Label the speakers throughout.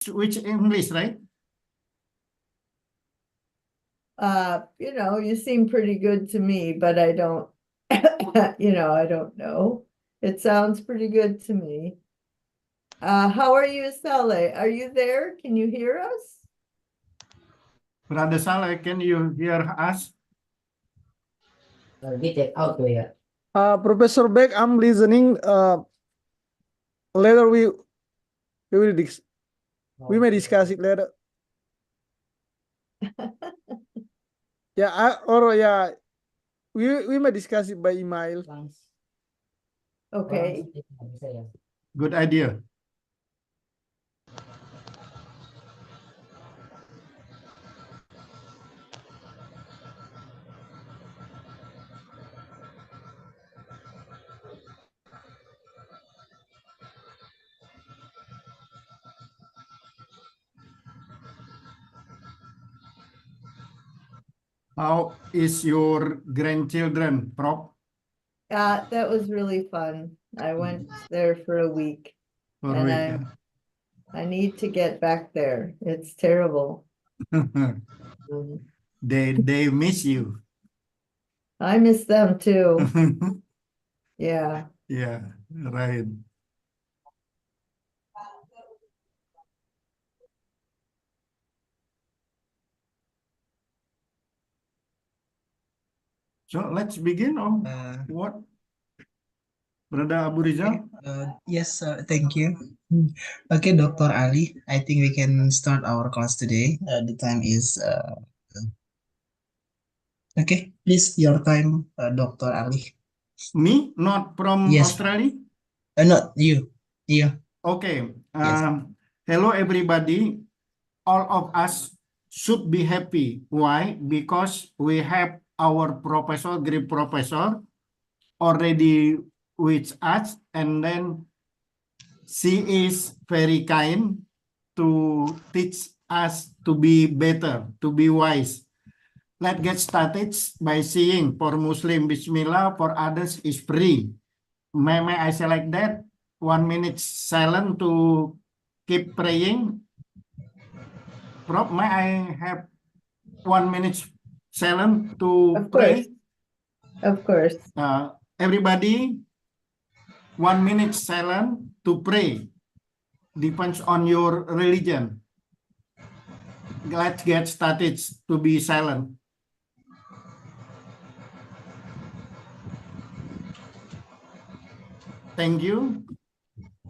Speaker 1: which English, right?
Speaker 2: You seem pretty good to me, but I don't, I don't know. It sounds pretty good to me. How are you, Saleh? Are you there? Can you hear us?
Speaker 1: Brother Saleh, can you hear us?
Speaker 3: Professor Beck, I'm listening. Later we may discuss it later. Yeah, we may discuss it by email.
Speaker 2: Okay.
Speaker 1: Good idea. How is your grandchildren, Prof?
Speaker 2: That was really fun. I went there for a week
Speaker 1: For
Speaker 2: and
Speaker 1: week,
Speaker 2: I need to get back there. It's terrible.
Speaker 1: yeah. They miss you.
Speaker 2: I miss them too. Yeah.
Speaker 1: Yeah, right. So let's begin on what? Brother Abu Rizal?
Speaker 4: Yes, thank you. Okay, Dr. Ali, I think we can start our class today. The time is okay. Please, your time, Dr. Ali.
Speaker 1: Me, not from
Speaker 4: Yes.
Speaker 1: Australia?
Speaker 4: Not you. You.
Speaker 1: Okay.
Speaker 4: Yes.
Speaker 1: Hello, everybody. All of us should be happy. Why? Because we have our professor, great professor, already with us, and then she is very kind to teach us to be better, to be wise. Let's get started by saying for Muslim Bismillah, for others is free. May I select that? 1 minute silent to keep praying. Prof, may I have 1 minute silent to
Speaker 2: Of
Speaker 1: pray?
Speaker 2: course. Of course.
Speaker 1: Everybody, 1 minute silent to pray. Depends on your religion. Let's get started to be silent. Thank you.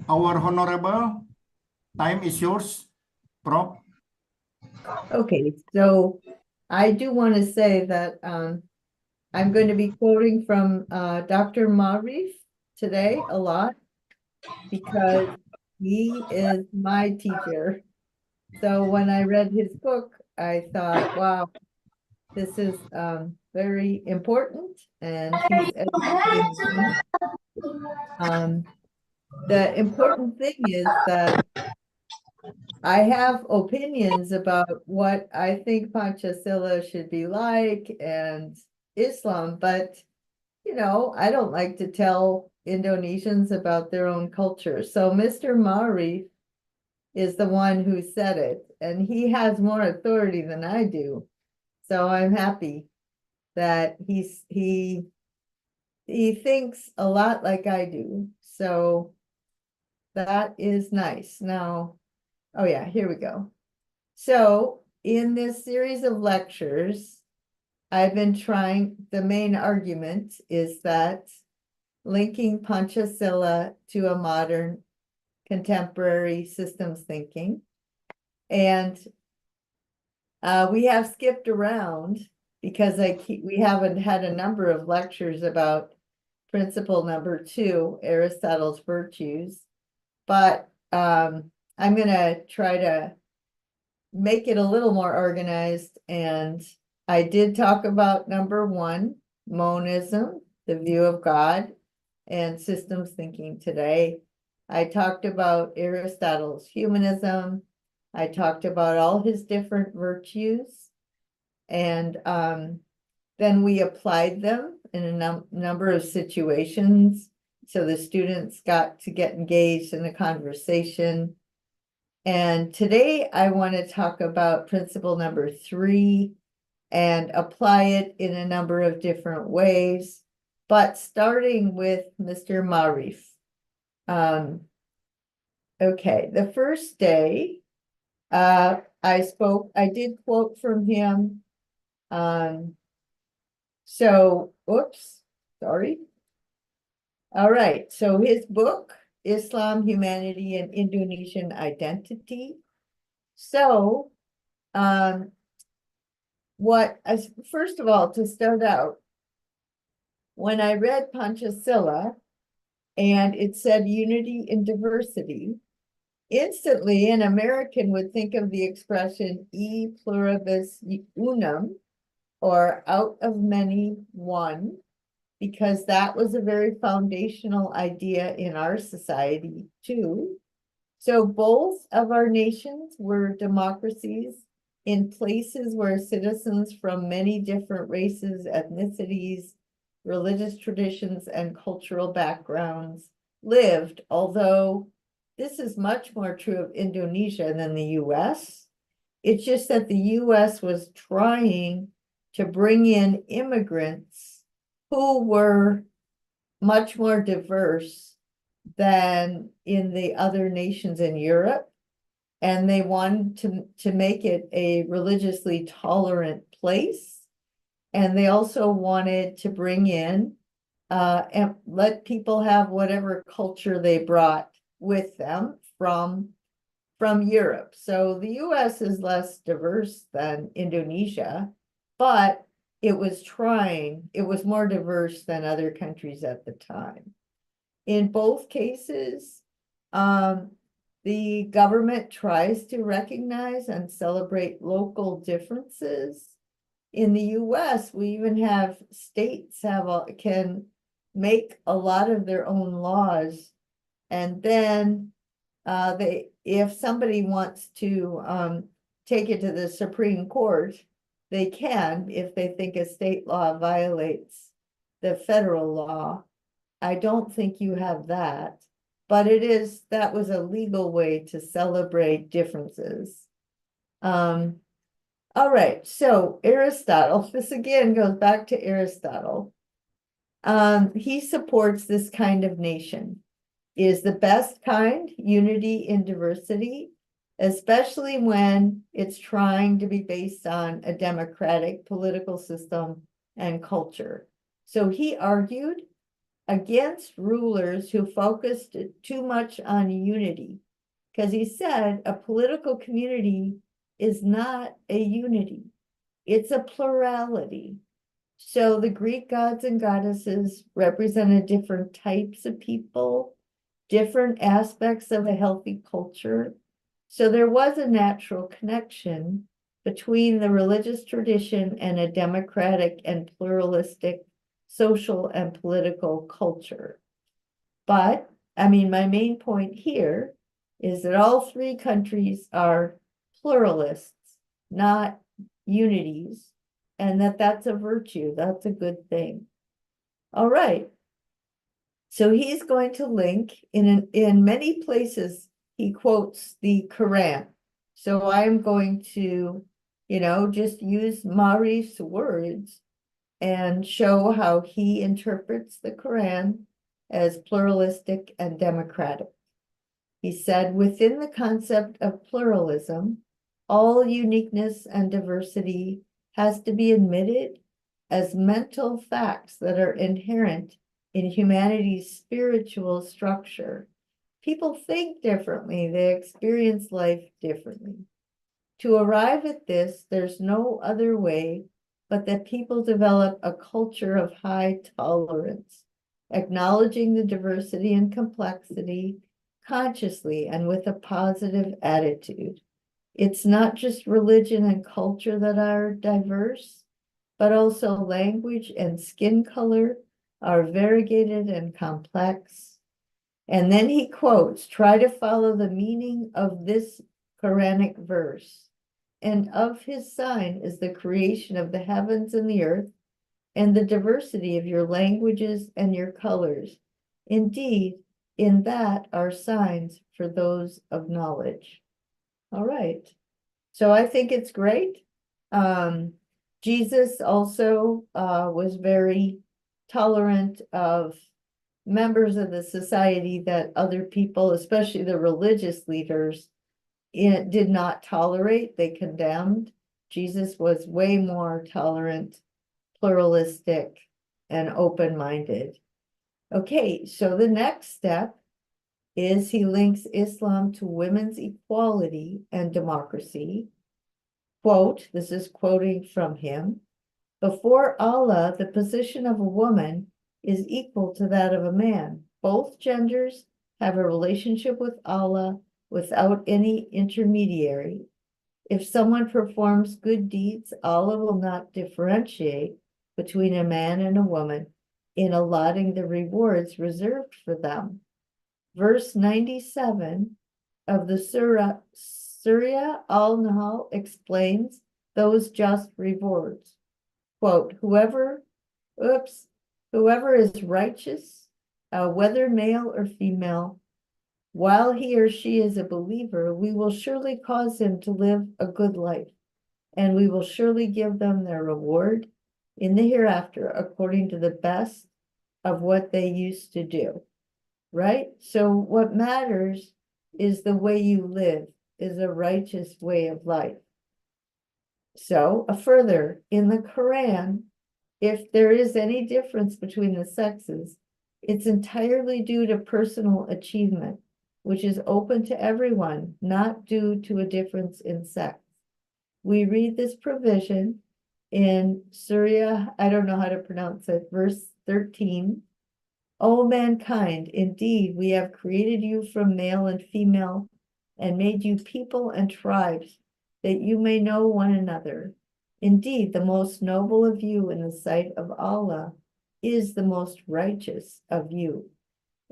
Speaker 1: Our honorable, time is yours, Prof.
Speaker 2: Okay, so I do want to say that I'm going to be quoting from Dr. Marif today a lot because he is my teacher. So when I read his book, I thought, wow, this is very important and he's educating me. The important thing is that I have opinions about what I think Panchasila should be like and Islam, but I don't like to tell Indonesians about their own culture. So Mr. Marif is the one who said it, and he has more authority than I do. So I'm happy that he thinks a lot like I do. So that is nice. Now, oh yeah, here we go. So in this series of lectures, I've been trying, the main argument is that linking Panchasila to a modern contemporary systems thinking. And we have skipped around because we haven't had a number of lectures about principle number 2, Aristotle's virtues. But I'm going to try to make it a little more organized. And I did talk about number 1, monism, the view of God, and systems thinking today. I talked about Aristotle's humanism. I talked about all his different virtues. And then we applied them in a number of situations. So the students got to get engaged in a conversation. And today I want to talk about principle number 3 and apply it in a number of different ways, but starting with Mr. Marif. Okay, the first day, I did quote from him. Oops, sorry. All right, so his book, Islam, Humanity, and Indonesian Identity. So, first of all, to start out, when I read Pancasila and it said unity in diversity, instantly an American would think of the expression e pluribus unum, or out of many, one, because that was a very foundational idea in our society too. So both of our nations were democracies in places where citizens from many different races, ethnicities, religious traditions, and cultural backgrounds lived, although this is much more true of Indonesia than the US. It's just that the US was trying to bring in immigrants who were much more diverse than in the other nations in Europe. And they wanted to make it a religiously tolerant place. And they also wanted to bring in and let people have whatever culture they brought with them from Europe. So the US is less diverse than Indonesia, but it was more diverse than other countries at the time. In both cases, the government tries to recognize and celebrate local differences. In the US, we even have states can make a lot of their own laws, and then if somebody wants to take it to the Supreme Court, they can if they think a state law violates the federal law. I don't think you have that, but that was a legal way to celebrate differences. All right, so Aristotle, this again goes back to Aristotle. He supports this kind of nation. Is the best kind, unity in diversity, especially when it's trying to be based on a democratic political system and culture. So he argued against rulers who focused too much on unity, because he said a political community is not a unity, it's a plurality. So the Greek gods and goddesses represented different types of people, different aspects of a healthy culture. So there was a natural connection between the religious tradition and a democratic and pluralistic social and political culture. But, I mean, my main point here is that all three countries are pluralists, not unities, and that's a virtue, that's a good thing. All right. So he's going to link in many places, he quotes the Quran. So I'm going to, just use Marif's words and show how he interprets the Quran as pluralistic and democratic. He said, within the concept of pluralism, all uniqueness and diversity has to be admitted as mental facts that are inherent in humanity's spiritual structure. People think differently, they experience life differently. To arrive at this, there's no other way but that people develop a culture of high tolerance, acknowledging the diversity and complexity consciously and with a positive attitude. It's not just religion and culture that are diverse, but also language and skin color are variegated and complex. And then he quotes, try to follow the meaning of this Quranic verse. And of his sign is the creation of the heavens and the earth, and the diversity of your languages and your colors. Indeed, in that are signs for those of knowledge. All right. So I think it's great. Jesus also was very tolerant of members of the society that other people, especially the religious leaders, did not tolerate, they condemned. Jesus was way more tolerant, pluralistic, and open-minded. Okay, so the next step is he links Islam to women's equality and democracy. Quote, this is quoting from him, before Allah, the position of a woman is equal to that of a man. Both genders have a relationship with Allah without any intermediary. If someone performs good deeds, Allah will not differentiate between a man and a woman in allotting the rewards reserved for them. Verse 97 of the Surah Al-Nahl explains those just rewards. Quote, whoever is righteous, whether male or female, while he or she is a believer, we will surely cause him to live a good life, and we will surely give them their reward in the hereafter according to the best of what they used to do. Right? So what matters is the way you live, is a righteous way of life. So further, in the Quran, if there is any difference between the sexes, it's entirely due to personal achievement, which is open to everyone, not due to a difference in sex. We read this provision in Surah, I don't know how to pronounce it, verse 13. O mankind, indeed, we have created you from male and female and made you people and tribes that you may know one another. Indeed, the most noble of you in the sight of Allah is the most righteous of you.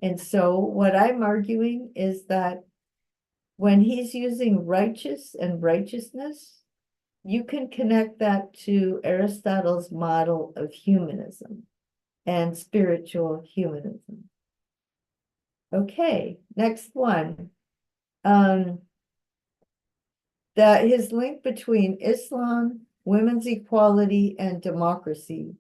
Speaker 2: And so what I'm arguing is that when he's using righteous and righteousness, you can connect that to Aristotle's model of humanism and spiritual humanism. Okay, next one. His link between Islam, women's equality, and democracy,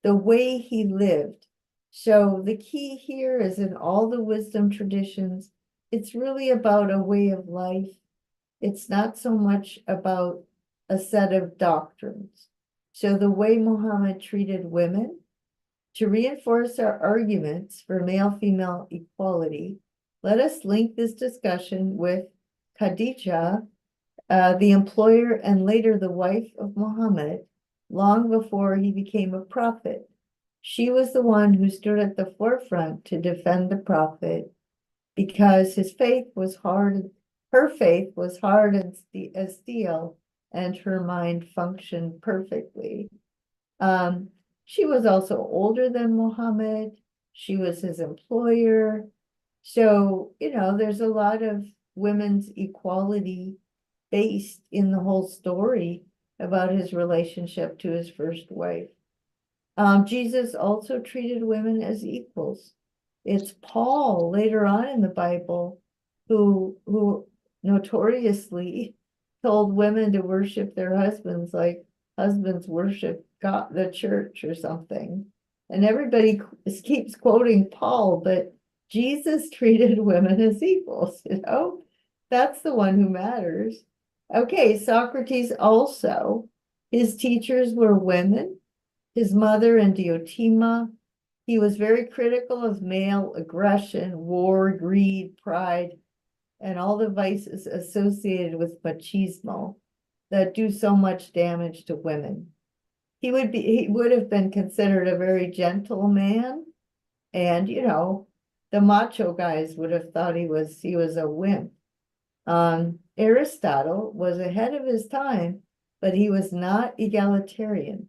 Speaker 2: the way he lived. So the key here is in all the wisdom traditions, it's really about a way of life. It's not so much about a set of doctrines. So the way Muhammad treated women, to reinforce our arguments for male-female equality, let us link this discussion with Khadija, the employer and later the wife of Muhammad, long before he became a prophet. She was the one who stood at the forefront to defend the prophet because his faith was hard, her faith was hard as steel, and her mind functioned perfectly. She was also older than Muhammad. She was his employer. So, there's a lot of women's equality based in the whole story about his relationship to his first wife. Jesus also treated women as equals. It's Paul later on in the Bible who notoriously told women to worship their husbands like husbands worship God, the church or something. And everybody keeps quoting Paul, but Jesus treated women as equals, That's the one who matters. Okay, Socrates also, his teachers were women, his mother and Diotima. He was very critical of male aggression, war, greed, pride, and all the vices associated with machismo that do so much damage to women. He would have been considered a very gentle man, and the macho guys would have thought he was a wimp. Aristotle was ahead of his time, but he was not egalitarian.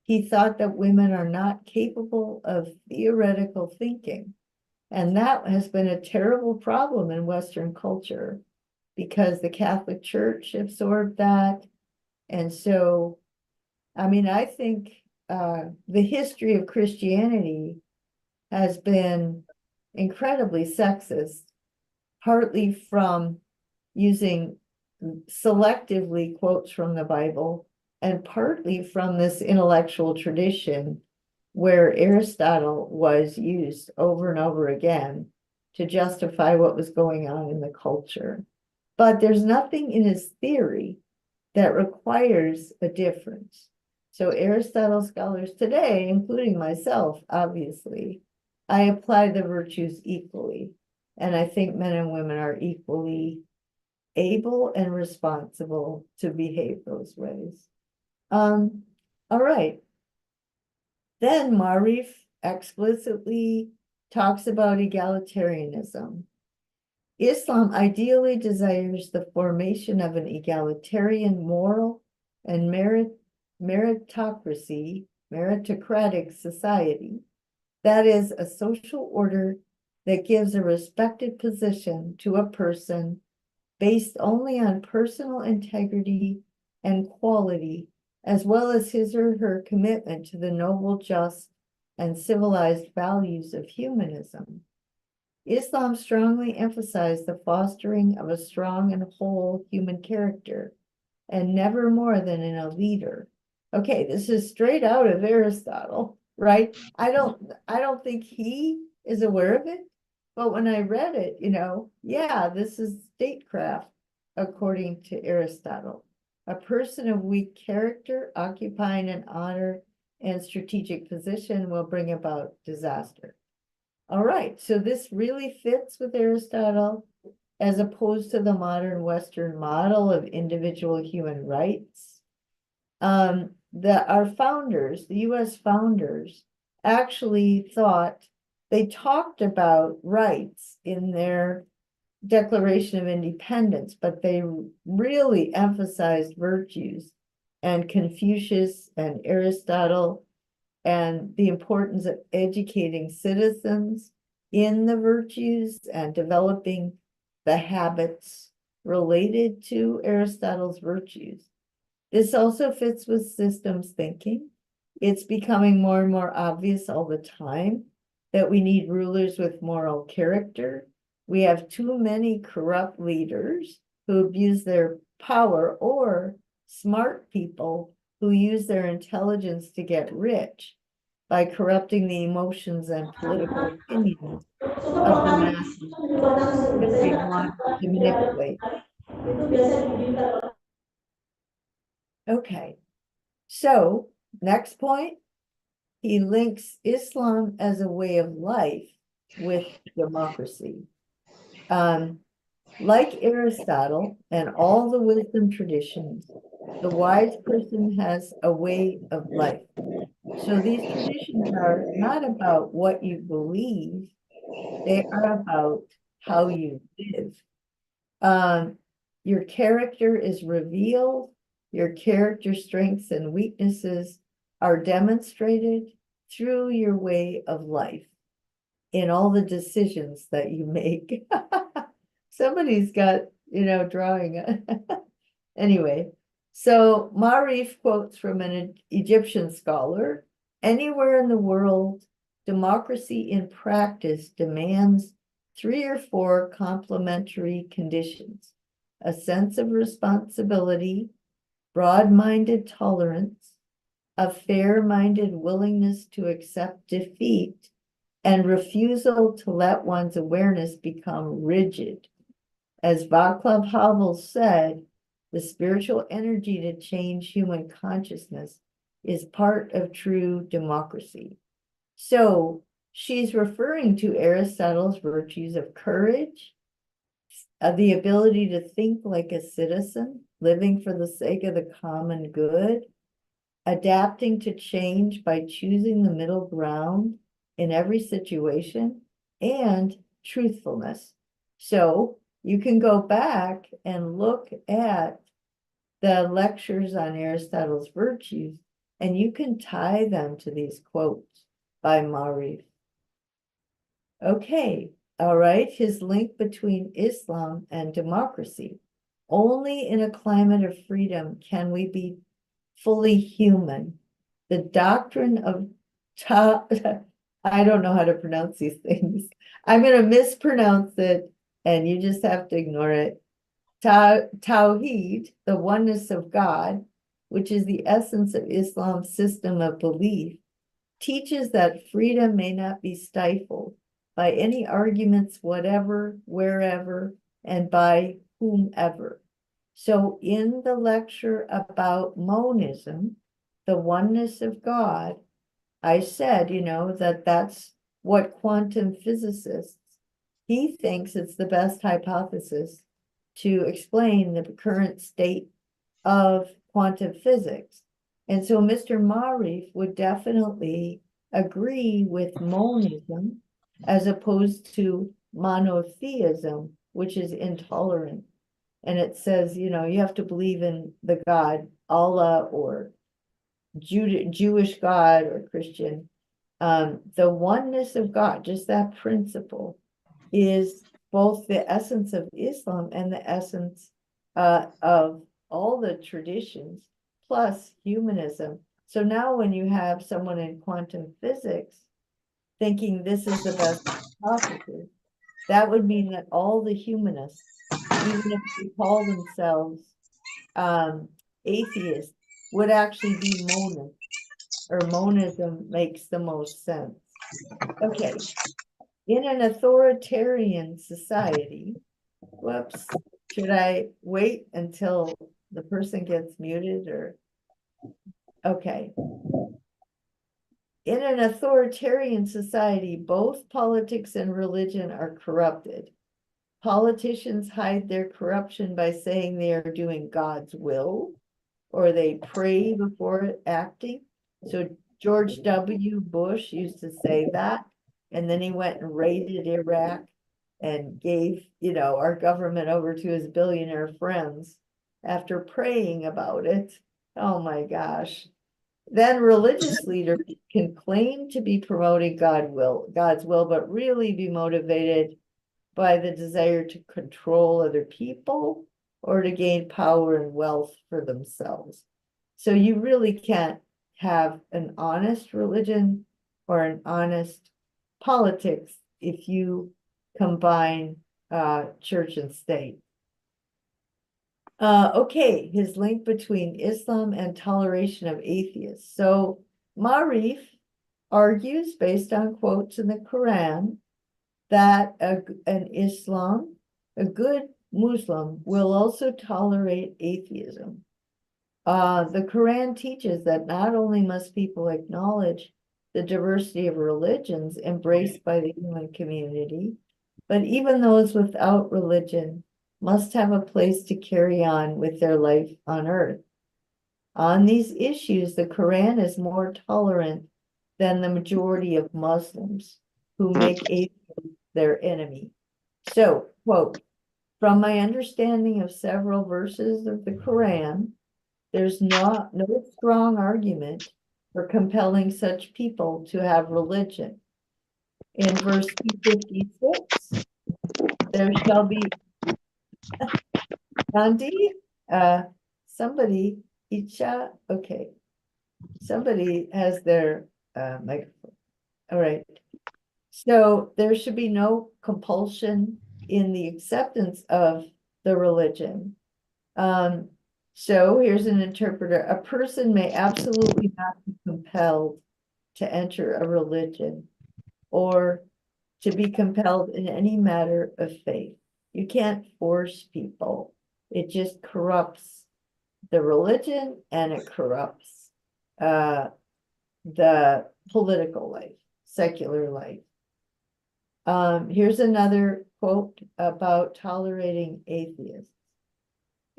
Speaker 2: He thought that women are not capable of theoretical thinking. And that has been a terrible problem in Western culture because the Catholic Church absorbed that. And so, I think the history of Christianity has been incredibly sexist, partly from using selectively quotes from the Bible and partly from this intellectual tradition where Aristotle was used over and over again to justify what was going on in the culture. But there's nothing in his theory that requires a difference. So Aristotle scholars today, including myself, obviously, I apply the virtues equally. And I think men and women are equally able and responsible to behave those ways. All right. Then Marif explicitly talks about egalitarianism. Islam ideally desires the formation of an egalitarian moral and meritocratic society. That is a social order that gives a respected position to a person based only on personal integrity and quality, as well as his or her commitment to the noble, just, and civilized values of humanism. Islam strongly emphasized the fostering of a strong and whole human character, and never more than in a leader. Okay, this is straight out of Aristotle, right? I don't think he is aware of it, but when I read it, yeah, this is statecraft, according to Aristotle. A person of weak character occupying an honor and strategic position will bring about disaster. All right, so this really fits with Aristotle as opposed to the modern Western model of individual human rights. Our founders, the US founders, actually they talked about rights in their Declaration of Independence, but they really emphasized virtues, and Confucius and Aristotle, and the importance of educating citizens in the virtues and developing the habits related to Aristotle's virtues. This also fits with systems thinking. It's becoming more and more obvious all the time that we need rulers with moral character. We have too many corrupt leaders who abuse their power, or smart people who use their intelligence to get rich by corrupting the emotions and political opinions of the masses that they want to manipulate. Okay, so next point, he links Islam as a way of life with democracy. Like Aristotle and all the wisdom traditions, the wise person has a way of life. So these traditions are not about what you believe, they are about how you live. Your character is revealed, your character strengths and weaknesses are demonstrated through your way of life in all the decisions that you make. Somebody's got, drawing. Anyway, so Marif quotes from an Egyptian scholar: anywhere in the world, democracy in practice demands 3 or 4 complementary conditions: a sense of responsibility, broad-minded tolerance, a fair-minded willingness to accept defeat, and refusal to let one's awareness become rigid. As Václav Havel said, the spiritual energy to change human consciousness is part of true democracy. So she's referring to Aristotle's virtues of courage, the ability to think like a citizen, living for the sake of the common good, adapting to change by choosing the middle ground in every situation, and truthfulness. So you can go back and look at the lectures on Aristotle's virtues, and you can tie them to these quotes by Marif. Okay, all right, his link between Islam and democracy. Only in a climate of freedom can we be fully human. The doctrine of I don't know how to pronounce these things. I'm going to mispronounce it, and you just have to ignore it. Tawheed, the oneness of God, which is the essence of Islam's system of belief, teaches that freedom may not be stifled by any arguments whatever, wherever, and by whomever. So in the lecture about monism, the oneness of God, I said, that that's what quantum physicists, he thinks it's the best hypothesis to explain the current state of quantum physics. And so Mr. Marif would definitely agree with monism as opposed to monotheism, which is intolerant. And it says, you have to believe in the God, Allah, or Jewish God or Christian. The oneness of God, just that principle, is both the essence of Islam and the essence of all the traditions, plus humanism. So now when you have someone in quantum physics thinking this is the best hypothesis, that would mean that all the humanists, even if they call themselves atheists, would actually be monists, or monism makes the most sense. Okay. In an authoritarian society, whoops, should I wait until the person gets muted or? Okay. In an authoritarian society, both politics and religion are corrupted. Politicians hide their corruption by saying they are doing God's will, or they pray before acting. So George W. Bush used to say that, and then he went and raided Iraq and gave, our government over to his billionaire friends after praying about it. Oh my gosh. Then religious leaders can claim to be promoting God's will, but really be motivated by the desire to control other people or to gain power and wealth for themselves. So you really can't have an honest religion or an honest politics if you combine church and state. Okay, his link between Islam and toleration of atheists. So Marif argues, based on quotes in the Quran, that a good Muslim will also tolerate atheism. The Quran teaches that not only must people acknowledge the diversity of religions embraced by the human community, but even those without religion must have a place to carry on with their life on earth. On these issues, the Quran is more tolerant than the majority of Muslims who make atheism their enemy. So, quote, from my understanding of several verses of the Quran, there's no strong argument for compelling such people to have religion. In verse 256, there shall be Gandhi, somebody, Icha, okay. Somebody has their microphone. All right. So there should be no compulsion in the acceptance of the religion. So here's an interpreter. A person may absolutely not be compelled to enter a religion or to be compelled in any matter of faith. You can't force people. It just corrupts the religion and it corrupts the political life, secular life. Here's another quote about tolerating atheists.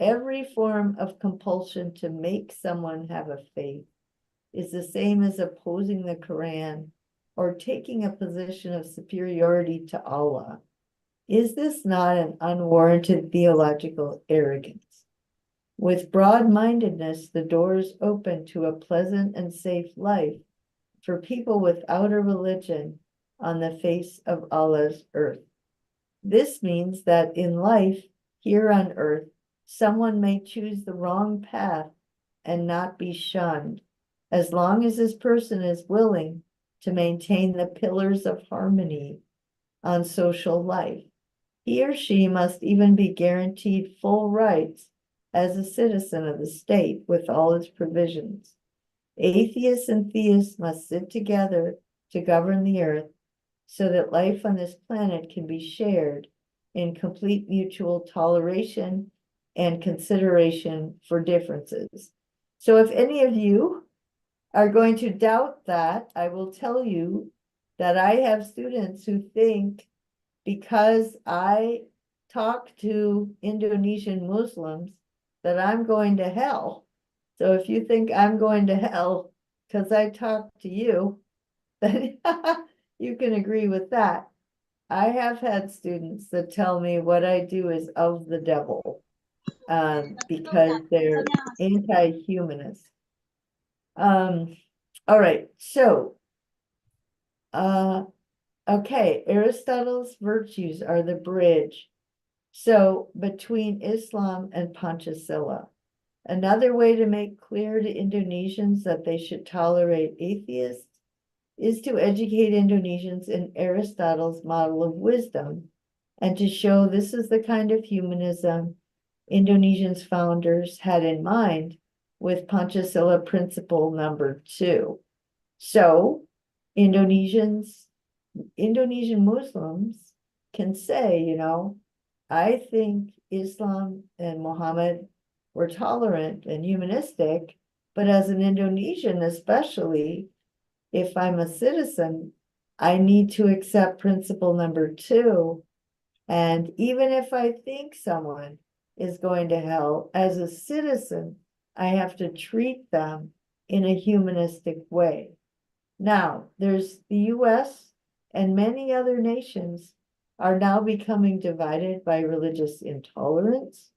Speaker 2: Every form of compulsion to make someone have a faith is the same as opposing the Quran or taking a position of superiority to Allah. Is this not an unwarranted theological arrogance? With broad-mindedness, the doors open to a pleasant and safe life for people without a religion on the face of Allah's earth. This means that in life here on earth, someone may choose the wrong path and not be shunned, as long as this person is willing to maintain the pillars of harmony on social life. He or she must even be guaranteed full rights as a citizen of the state with all its provisions. Atheists and theists must sit together to govern the earth so that life on this planet can be shared in complete mutual toleration and consideration for differences. So if any of you are going to doubt that, I will tell you that I have students who think because I talk to Indonesian Muslims that I'm going to hell. So if you think I'm going to hell because I talk to you, then you can agree with that. I have had students that tell me what I do is of the devil because they're anti-humanist. All right, so okay, Aristotle's virtues are the bridge. So between Islam and Panchasila. Another way to make clear to Indonesians that they should tolerate atheists is to educate Indonesians in Aristotle's model of wisdom and to show this is the kind of humanism Indonesians' founders had in mind with Panchasila principle number 2. So Indonesian Muslims can say, you know, I think Islam and Muhammad were tolerant and humanistic, but as an Indonesian, especially if I'm a citizen, I need to accept principle number 2. And even if I think someone is going to hell, as a citizen, I have to treat them in a humanistic way. Now, there's the US and many other nations are now becoming divided by religious intolerance.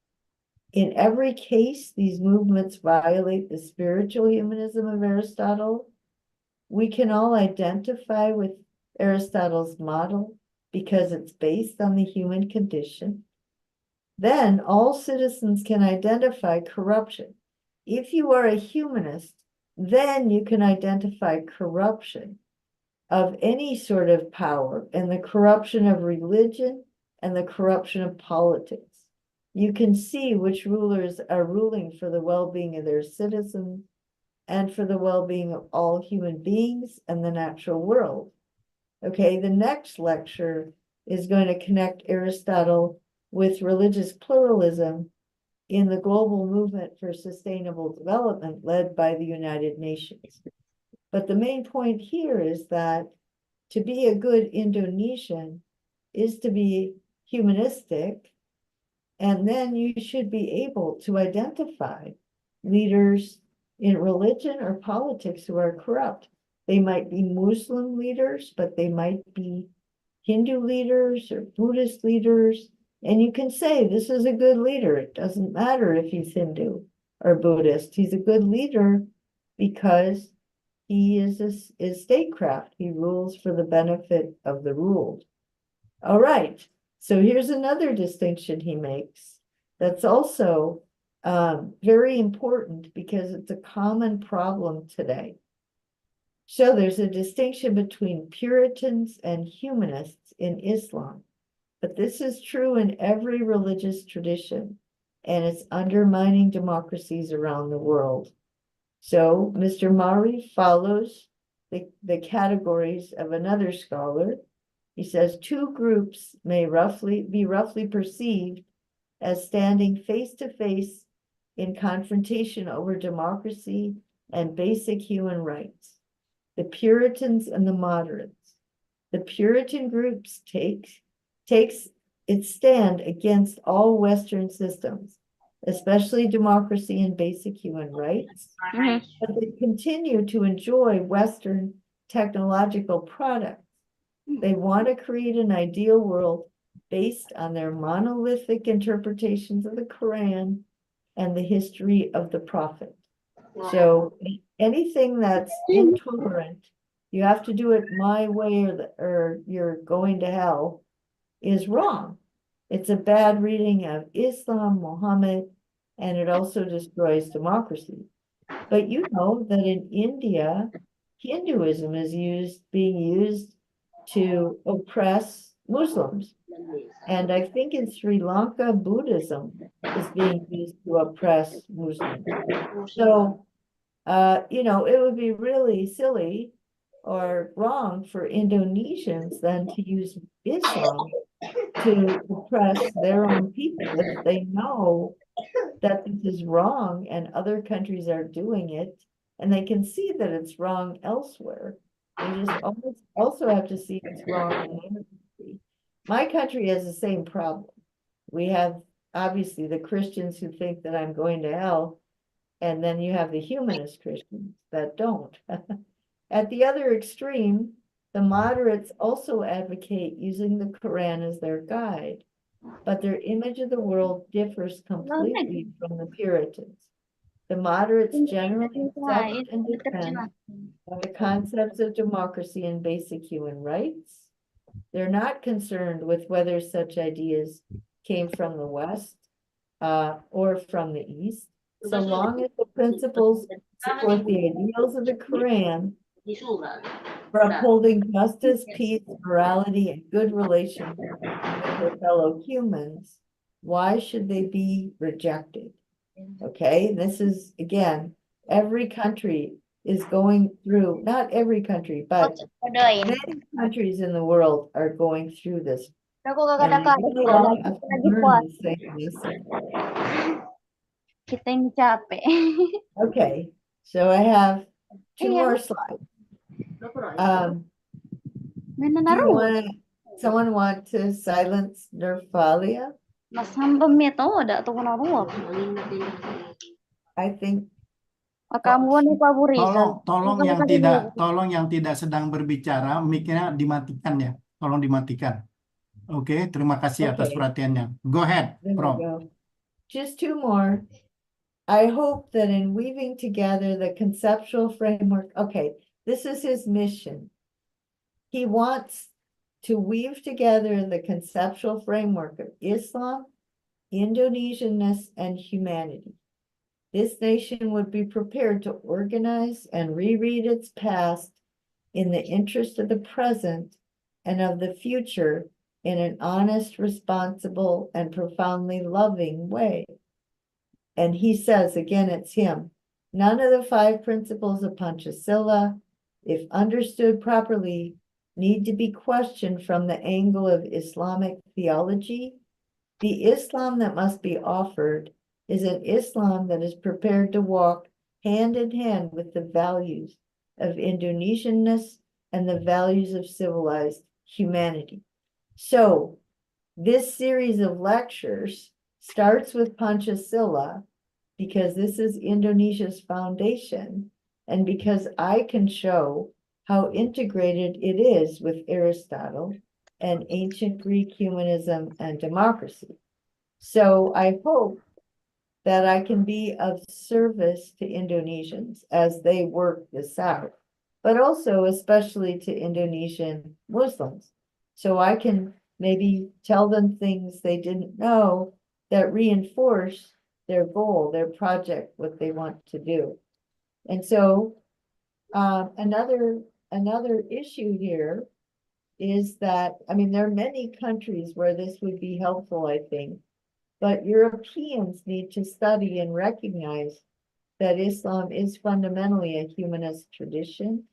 Speaker 2: In every case, these movements violate the spiritual humanism of Aristotle. We can all identify with Aristotle's model because it's based on the human condition. Then all citizens can identify corruption. If you are a humanist, then you can identify corruption of any sort of power and the corruption of religion and the corruption of politics. You can see which rulers are ruling for the well-being of their citizens and for the well-being of all human beings and the natural world. Okay, the next lecture is going to connect Aristotle with religious pluralism in the global movement for sustainable development led by the United Nations. But the main point here is that to be a good Indonesian is to be humanistic, and then you should be able to identify leaders in religion or politics who are corrupt. They might be Muslim leaders, but they might be Hindu leaders or Buddhist leaders. And you can say, this is a good leader. It doesn't matter if he's Hindu or Buddhist. He's a good leader because he is statecraft. He rules for the benefit of the ruled. All right. So here's another distinction he makes that's also very important because it's a common problem today. So there's a distinction between Puritans and humanists in Islam, but this is true in every religious tradition, and it's undermining democracies around the world. So Mr. Mari follows the categories of another scholar. He says 2 groups may be roughly perceived as standing face to face in confrontation over democracy and basic human rights. The Puritans and the moderates. The Puritan groups takes its stand against all Western systems, especially democracy and basic human rights, but they continue to enjoy Western technological products. They want to create an ideal world based on their monolithic interpretations of the Quran and the history of the Prophet. So anything that's intolerant, you have to do it my way or you're going to hell, is wrong. It's a bad reading of Islam, Muhammad, and it also destroys democracy. But you know that in India, Hinduism is being used to oppress Muslims. And I think in Sri Lanka, Buddhism is being used to oppress Muslims. So, you know, it would be really silly or wrong for Indonesians then to use Islam to oppress their own people if they know that this is wrong and other countries are doing it, and they can see that it's wrong elsewhere. They just also have to see it's wrong in their country. My country has the same problem. We have obviously the Christians who think that I'm going to hell, and then you have the humanist Christians that don't. At the other extreme, the moderates also advocate using the Quran as their guide, but their image of the world differs completely from the Puritans. The moderates generally accept and defend the concepts of democracy and basic human rights. They're not concerned with whether such ideas came from the West or from the East, so long as the principles support the ideals of the Quran for upholding justice, peace, morality, and good relations with their fellow humans. Why should they be rejected? Okay, this is, again, every country is going through, not every country, but many countries in the world are going through this. And we really all have to learn the same lesson.
Speaker 5: Kita yang capek.
Speaker 2: Okay, so I have two
Speaker 5: Iya.
Speaker 2: more slides.
Speaker 5: Mainan
Speaker 2: Do you
Speaker 5: naruh.
Speaker 2: want, someone want to silence Nerfalia?
Speaker 5: Mas hamba meto ada tuh naruh.
Speaker 2: I think,
Speaker 5: Kamu nih favorisan.
Speaker 1: Tolong yang tidak sedang berbicara, mic-nya dimatikan ya. Tolong dimatikan. Oke, terima kasih atas
Speaker 2: Okay.
Speaker 1: perhatiannya. Go ahead,
Speaker 2: there we
Speaker 1: Prof.
Speaker 2: go. Just two more. I hope that in weaving together the conceptual framework, okay, this is his mission. He wants to weave together the conceptual framework of Islam, Indonesianness, and humanity. This nation would be prepared to organize and reread its past in the interest of the present and of the future in an honest, responsible, and profoundly loving way. And he says, again, it's him, none of the 5 principles of Panchasila, if understood properly, need to be questioned from the angle of Islamic theology. The Islam that must be offered is an Islam that is prepared to walk hand in hand with the values of Indonesianness and the values of civilized humanity. So this series of lectures starts with Panchasila because this is Indonesia's foundation and because I can show how integrated it is with Aristotle and ancient Greek humanism and democracy. So I hope that I can be of service to Indonesians as they work this out, but also especially to Indonesian Muslims. So I can maybe tell them things they didn't know that reinforce their goal, their project, what they want to do. And so another issue here is that, I mean, there are many countries where this would be helpful, I think, but Europeans need to study and recognize that Islam is fundamentally a humanist tradition.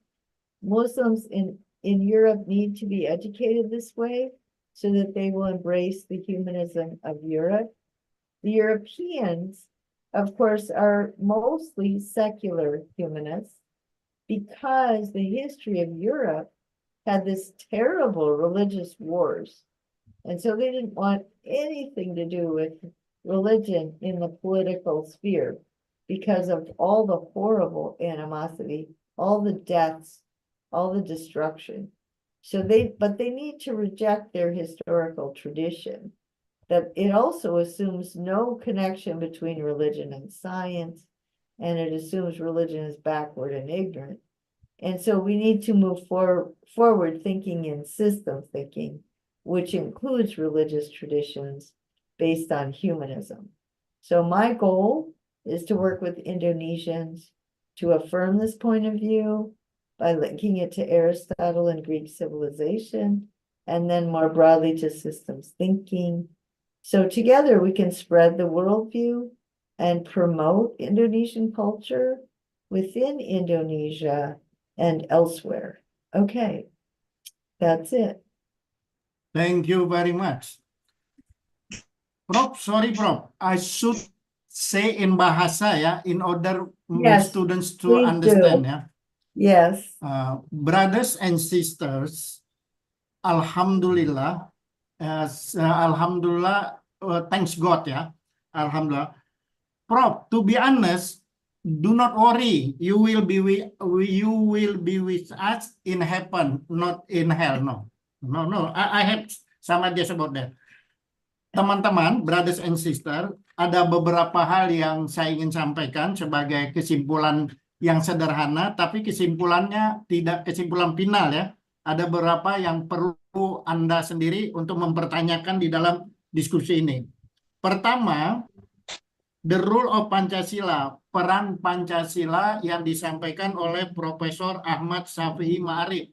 Speaker 2: Muslims in Europe need to be educated this way so that they will embrace the humanism of Europe. The Europeans, of course, are mostly secular humanists because the history of Europe had this terrible religious wars. And so they didn't want anything to do with religion in the political sphere because of all the horrible animosity, all the deaths, all the destruction. So but they need to reject their historical tradition, that it also assumes no connection between religion and science, and it assumes religion is backward and ignorant. And so we need to move forward thinking in system thinking, which includes religious traditions based on humanism. So my goal is to work with Indonesians to affirm this point of view by linking it to Aristotle and Greek civilization and then more broadly to systems thinking. So together we can spread the worldview and promote Indonesian culture within Indonesia and elsewhere. Okay, that's it.
Speaker 1: Thank you very much. Prof, sorry Prof, I should say in bahasa ya, in order
Speaker 2: Yes,
Speaker 1: students to
Speaker 2: please
Speaker 1: understand
Speaker 2: do.
Speaker 1: ya.
Speaker 2: Yes.
Speaker 1: Brothers and sisters, Alhamdulillah, Alhamdulillah, thanks God ya, Alhamdulillah. Prof, to be honest, do not worry, you will be with us in heaven, not in hell. No. I have some ideas about that. Teman-teman, brothers and sisters, ada beberapa hal yang saya ingin sampaikan sebagai kesimpulan yang sederhana, tapi kesimpulannya tidak kesimpulan final ya. Ada beberapa yang perlu Anda sendiri untuk mempertanyakan di dalam diskusi ini. Pertama, the rule of Pancasila, peran Pancasila yang disampaikan oleh Profesor Ahmad Syafi'i Ma'arif.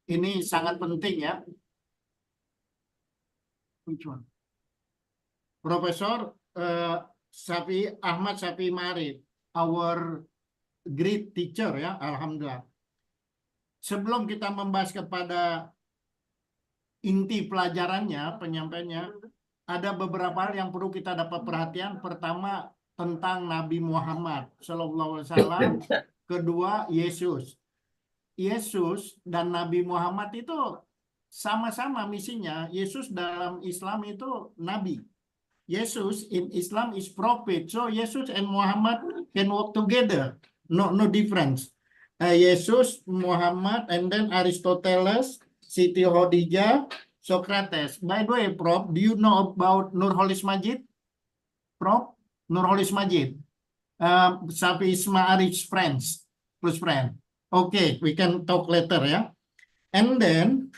Speaker 1: Ini sangat penting ya. Which one? Profesor Ahmad Syafi'i Ma'arif, our great teacher ya, Alhamdulillah. Sebelum kita membahas kepada inti pelajarannya, penyampaiannya, ada beberapa hal yang perlu kita dapat perhatian. Pertama, tentang Nabi Muhammad Sallallahu Alaihi Wasallam. Kedua, Yesus. Yesus dan Nabi Muhammad itu sama-sama misinya. Yesus dalam Islam itu Nabi. Yesus in Islam is prophet. So Yesus and Muhammad can work together. No difference. Yesus, Muhammad, and then Aristoteles, Siti Khadijah, Socrates. By the way, Prof, do you know about Nurholis Majid? Prof, Nurholis Majid. Syafi'i Ma'arif's close friend. Okay, we can talk later ya. And then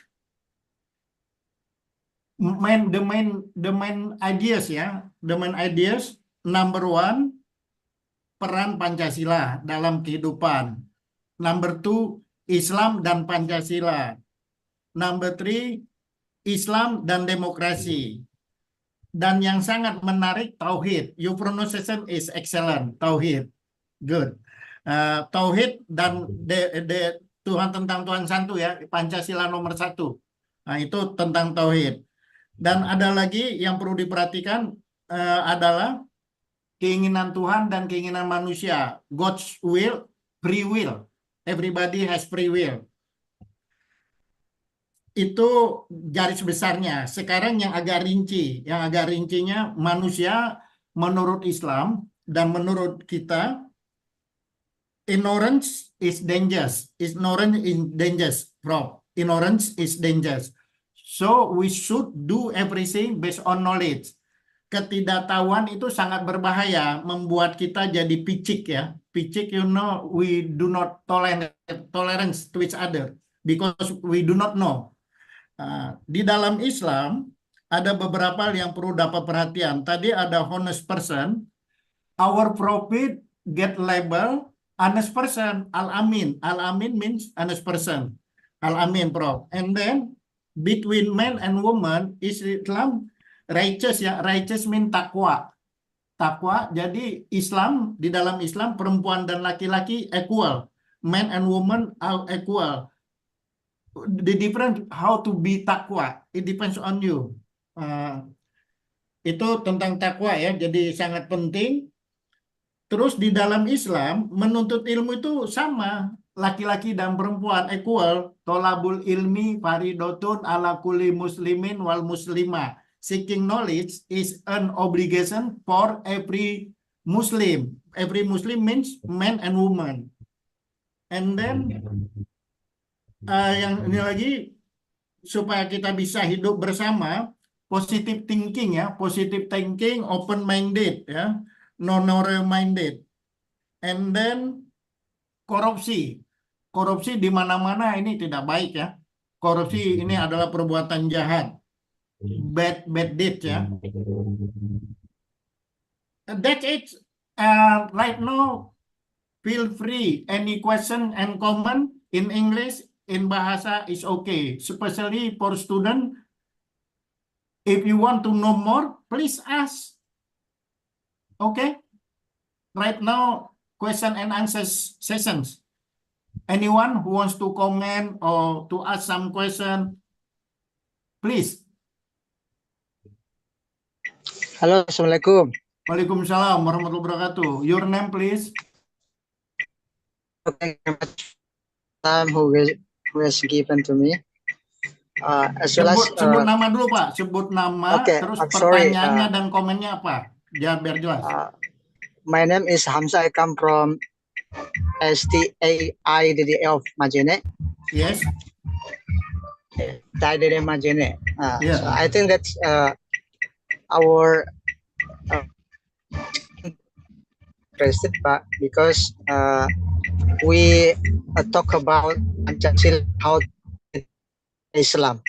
Speaker 1: the main ideas ya, the main ideas, number one, peran Pancasila dalam kehidupan. Number two, Islam dan Pancasila. Number three, Islam dan demokrasi. Dan yang sangat menarik, Tauhid. Your pronunciation is excellent, Tauhid. Good. Tauhid dan Tuhan tentang Tuhan satu ya, Pancasila nomor 1. Nah, itu tentang Tauhid. Dan ada lagi yang perlu diperhatikan adalah keinginan Tuhan dan keinginan manusia. God's will, free will. Everybody has free will. Itu garis besarnya. Sekarang yang agak rinci. Yang agak rincinya manusia menurut Islam dan menurut kita, ignorance is dangerous. Ignorance is dangerous, Prof. Ignorance is dangerous. So we should do everything based on knowledge. Ketidaktahuan itu sangat berbahaya, membuat kita jadi picik ya. Picik, you know, we do not tolerance to each other because we do not know. Di dalam Islam ada beberapa hal yang perlu dapat perhatian. Tadi ada honest person. Our prophet get label honest person, Al-Amin. Al-Amin means honest person. Al-Amin, Prof. And then between man and woman, Islam righteous ya. Righteous mean takwa. Takwa, jadi Islam, di dalam Islam perempuan dan laki-laki equal. Man and woman are equal. The difference how to be takwa, it depends on you. Itu tentang takwa ya, jadi sangat penting. Terus di dalam Islam menuntut ilmu itu sama, laki-laki dan perempuan equal. Tolabul ilmi faridotun ala kulli muslimin wal muslimah. Seeking knowledge is an obligation for every Muslim. Every Muslim means man and woman. And then yang ini lagi, supaya kita bisa hidup bersama, positive thinking ya, positive thinking, open minded ya, non-narrow minded. And then korupsi di mana-mana ini tidak baik ya. Korupsi ini adalah perbuatan jahat, bad deed ya. That's it. Right now, feel free. Any question and comment in English, in bahasa is okay, especially for student. If you want to know more, please ask. Okay? Right now, question and answers sessions. Anyone who wants to comment or to ask some question, please.
Speaker 6: Halo, Assalamualaikum.
Speaker 1: Waalaikumsalam warahmatullahi wabarakatuh. Your name, please.
Speaker 6: Thank you very much time who was given to me. As well as
Speaker 1: Sebut nama dulu, Pak. Sebut nama,
Speaker 6: Okay,
Speaker 1: terus
Speaker 6: I'm sorry,
Speaker 1: pertanyaannya dan komennya apa? Biar jelas.
Speaker 6: my name is Hamza. I come from STAIDD of Majene.
Speaker 1: Yes.
Speaker 6: TIDD Majene.
Speaker 1: Yeah.
Speaker 6: So I think that's our interested, but because we talk about Pancasila, how Islam.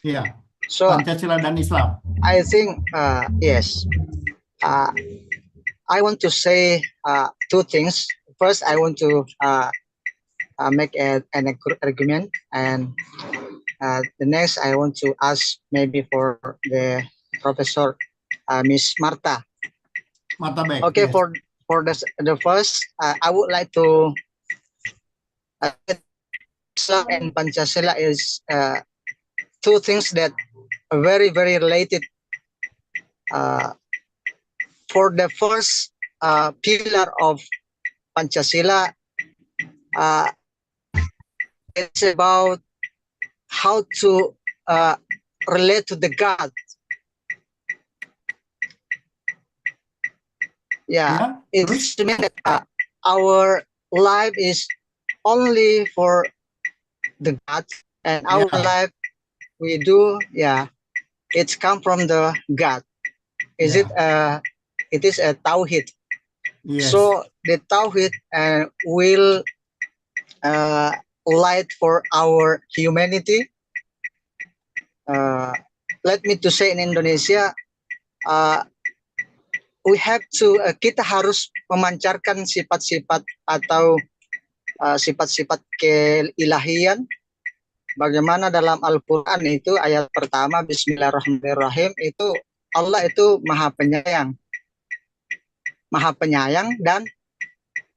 Speaker 1: Iya.
Speaker 6: So
Speaker 1: Pancasila dan Islam.
Speaker 6: I think yes. I want to say two things. First, I want to make an argument, and the next I want to ask maybe for the Professor Miss Marta.
Speaker 1: Marta Beck.
Speaker 6: Okay,
Speaker 1: yes.
Speaker 6: for the first, I would like to Islam and Pancasila is two things that are very related. For the first pillar of Pancasila, it's about how to relate to the God. Yeah, it's mean that our life is only for the God, and our life we do, it's come from the God. It is a Tauhid.
Speaker 1: Yes.
Speaker 6: So the Tauhid will light for our humanity. Let me to say in Indonesia, we have to kita harus memancarkan sifat-sifat atau sifat-sifat keilahian. Bagaimana dalam Al-Quran itu ayat pertama Bismillahirrahmanirrahim itu Allah itu maha penyayang dan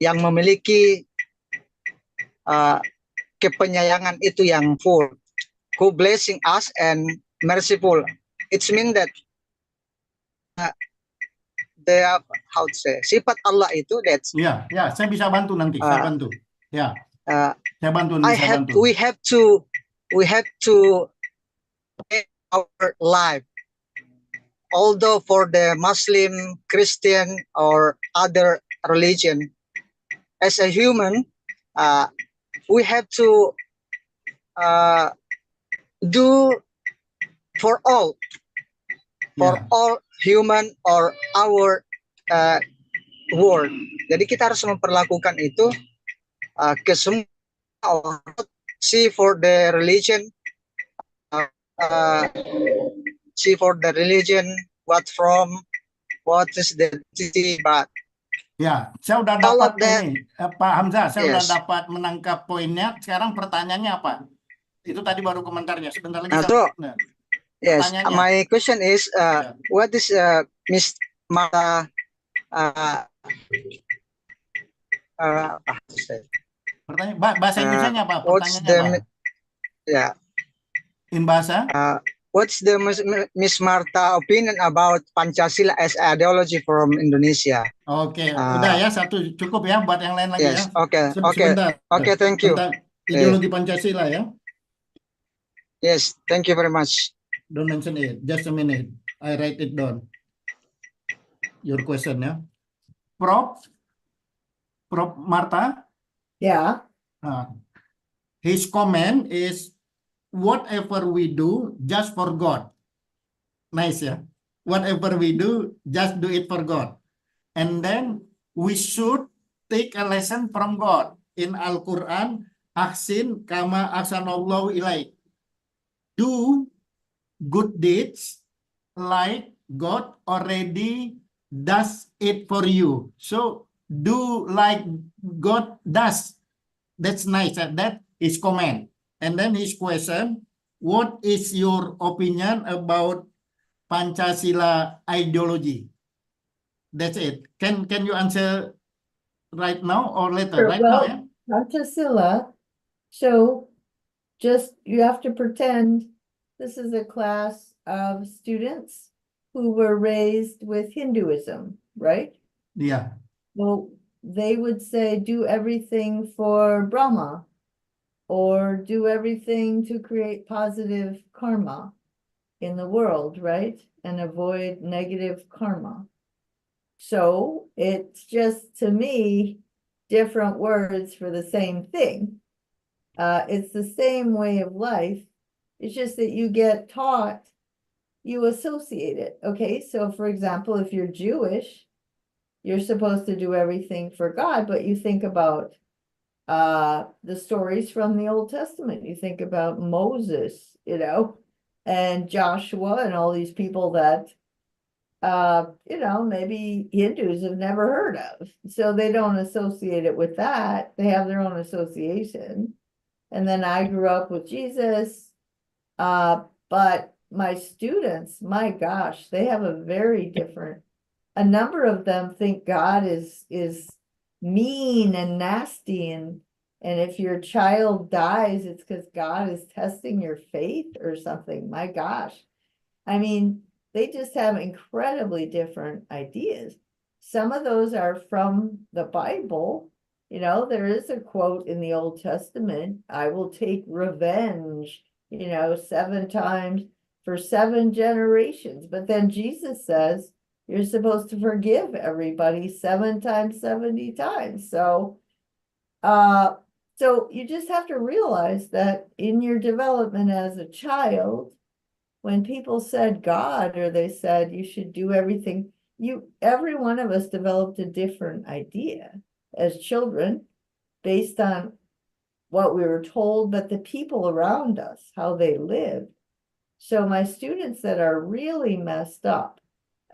Speaker 6: yang memiliki kepenyayangan itu yang full, who blessing us and merciful. It's mean that they have, how to say, sifat Allah itu that's
Speaker 1: saya bisa bantu nanti, saya bantu. Saya bantu nanti,
Speaker 6: we have to make our life. Although for the Muslim, Christian, or other religion, as a human, we have to do for all human or our world. Jadi kita harus memperlakukan itu ke semua orang. See for the religion, what is the city, but
Speaker 1: saya udah dapat ini, Pak Hamzah, saya udah
Speaker 6: Yes.
Speaker 1: dapat menangkap poinnya. Sekarang pertanyaannya apa? Itu tadi baru komentarnya. Sebentar lagi.
Speaker 6: Yes,
Speaker 1: Pertanyaannya.
Speaker 6: my question is, what is Miss Marta?
Speaker 1: Pertanyaan bahasa Indonesianya apa?
Speaker 6: What's
Speaker 1: Pertanyaannya
Speaker 6: the
Speaker 1: apa? In bahasa?
Speaker 6: what's the Miss Marta opinion about Pancasila as ideology from Indonesia?
Speaker 1: Oke, udah ya, satu cukup ya, buat yang lain lagi
Speaker 6: Yes,
Speaker 1: ya. Sebentar.
Speaker 6: Okay, thank you.
Speaker 1: Tentang ideologi Pancasila ya.
Speaker 6: Yes, thank you very much.
Speaker 1: Don't mention it. Just a minute. I write it down. Your question ya. Prof Marta.
Speaker 2: Yeah.
Speaker 1: His comment is, whatever we do, just for God. Nice ya. Whatever we do, just do it for God. And then we should take a lesson from God. In Al-Quran, ahsin kama ahsanallahu ilaik. Do good deeds like God already does it for you. So do like God does. That's nice. That is comment. And then his question, what is your opinion about Pancasila ideology? That's it. Can you answer right now or later?
Speaker 2: Sure,
Speaker 1: Right now,
Speaker 2: well,
Speaker 1: yeah?
Speaker 2: Pancasila, so just, you have to pretend this is a class of students who were raised with Hinduism, right?
Speaker 1: Yeah.
Speaker 2: Well, they would say, do everything for Brahma, or do everything to create positive karma in the world, right? And avoid negative karma. So it's just, to me, different words for the same thing. It's the same way of life. It's just that you get taught, you associate it. Okay, so for example, if you're Jewish, you're supposed to do everything for God, but you think about the stories from the Old Testament. You think about Moses, you know, and Joshua and all these people that you know, maybe Hindus have never heard of. So they don't associate it with that. They have their own association. And then I grew up with Jesus. But my students, my gosh, they have a very different, a number of them think God is mean and nasty, and if your child dies, it's because God is testing your faith or something. My gosh. I mean, they just have incredibly different ideas. Some of those are from the Bible. You know, there is a quote in the Old Testament, I will take revenge, you know, 7 times for 7 generations. But then Jesus says, you're supposed to forgive everybody 7 times, 70 times. So you just have to realize that in your development as a child, when people said God, or they said you should do everything, every one of us developed a different idea as children based on what we were told, but the people around us, how they lived. So my students that are really messed up,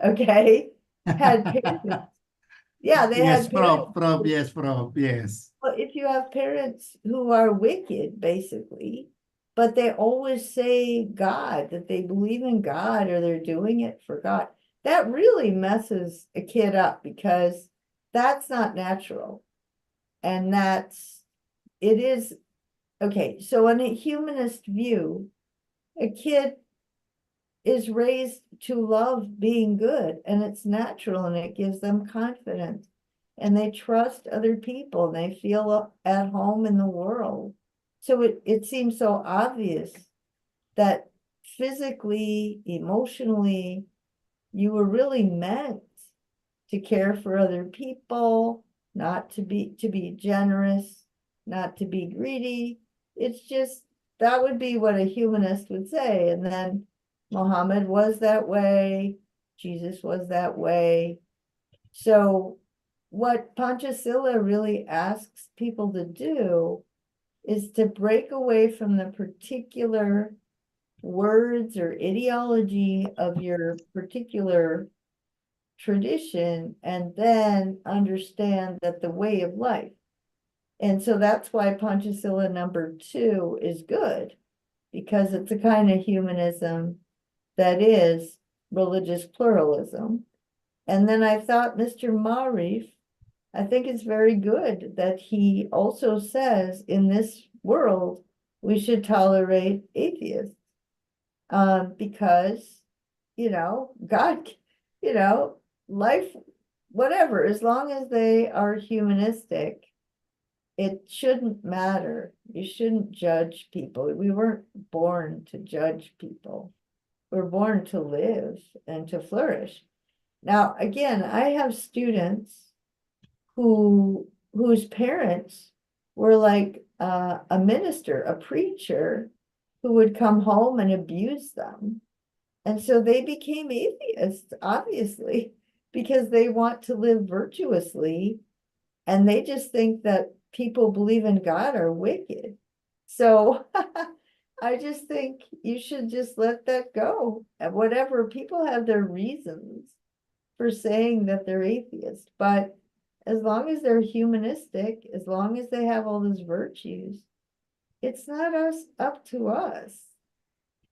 Speaker 2: okay, had parents. Yeah, they
Speaker 1: Yes,
Speaker 2: had parents.
Speaker 1: Prof, yes, Prof, yes.
Speaker 2: Well, if you have parents who are wicked, basically, but they always say God, that they believe in God, or they're doing it for God, that really messes a kid up, because that's not natural. And it is, okay, so in a humanist view, a kid is raised to love being good, and it's natural, and it gives them confidence, and they trust other people, and they feel at home in the world. So it seems so obvious that physically, emotionally, you were really meant to care for other people, not to be generous, not to be greedy. It's just, that would be what a humanist would say. And then Muhammad was that way, Jesus was that way. So what Panchasila really asks people to do is to break away from the particular words or ideology of your particular tradition, and then understand that the way of life. And so that's why Panchasila number 2 is good, because it's a kind of humanism that is religious pluralism. And then I thought Mr. Marif, I think it's very good that he also says in this world we should tolerate atheists, because, you know, God, you know, life, whatever, as long as they are humanistic, it shouldn't matter. You shouldn't judge people. We weren't born to judge people. We're born to live and to flourish. Now, again, I have students whose parents were like a minister, a preacher, who would come home and abuse them. And so they became atheists, obviously, because they want to live virtuously, and they just think that people believe in God are wicked. So I just think you should just let that go. And whatever, people have their reasons for saying that they're atheist, but as long as they're humanistic, as long as they have all those virtues, it's not up to us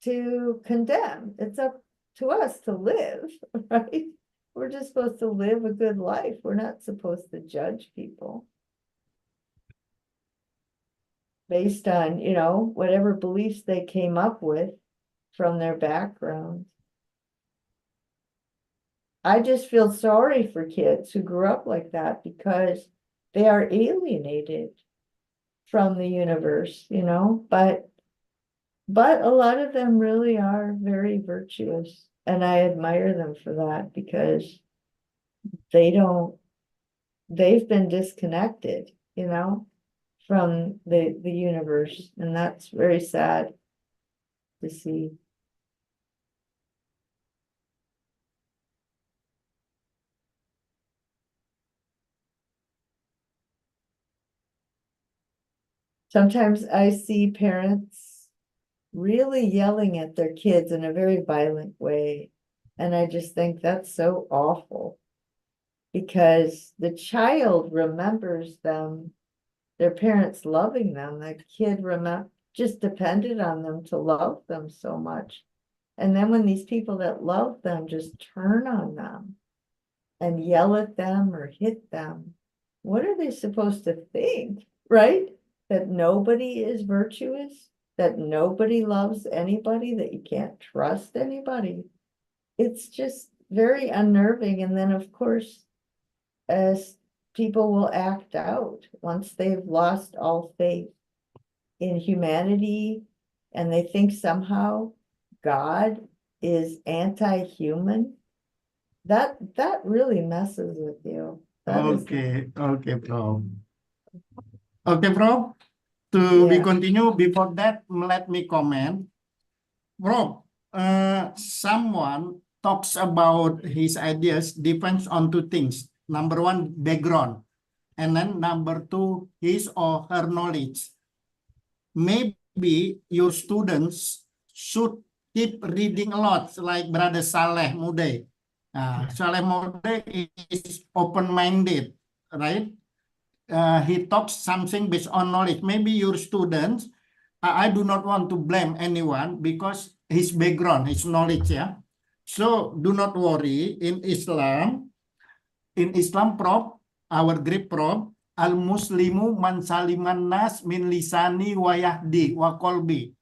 Speaker 2: to condemn. It's up to us to live, right? We're just supposed to live a good life. We're not supposed to judge people based on, whatever beliefs they came up with from their background. I just feel sorry for kids who grew up like that because they are alienated from the universe, but a lot of them really are very virtuous, and I admire them for that because they've been disconnected, from the universe, and that's very sad to see. Sometimes I see parents really yelling at their kids in a very violent way. And I just think that's so awful because the child remembers their parents loving them. The kid just depended on them to love them so much. And then when these people that love them just turn on them and yell at them or hit them, what are they supposed to think, right? That nobody is virtuous, that nobody loves anybody, that you can't trust anybody. It's just very unnerving. And then, of course, as people will act out once they've lost all faith in humanity and they think somehow God is anti-human, that really messes with you.
Speaker 1: Okay, Prof. Okay, Prof. To be
Speaker 2: Yeah.
Speaker 1: continue, before that, let me comment. Prof, someone talks about his ideas depends on two things. Number one, background. And then number two, his or her knowledge. Maybe your students should keep reading a lot, like Brother Saleh Mude. Saleh Mude is open-minded, right? He talks something based on knowledge. Maybe your students, I do not want to blame anyone because his background, his knowledge, yeah. So do not worry. In Islam, Prof, our great Prof, al-muslimu man saliman nas min lisani wa yahdi wa qalbi.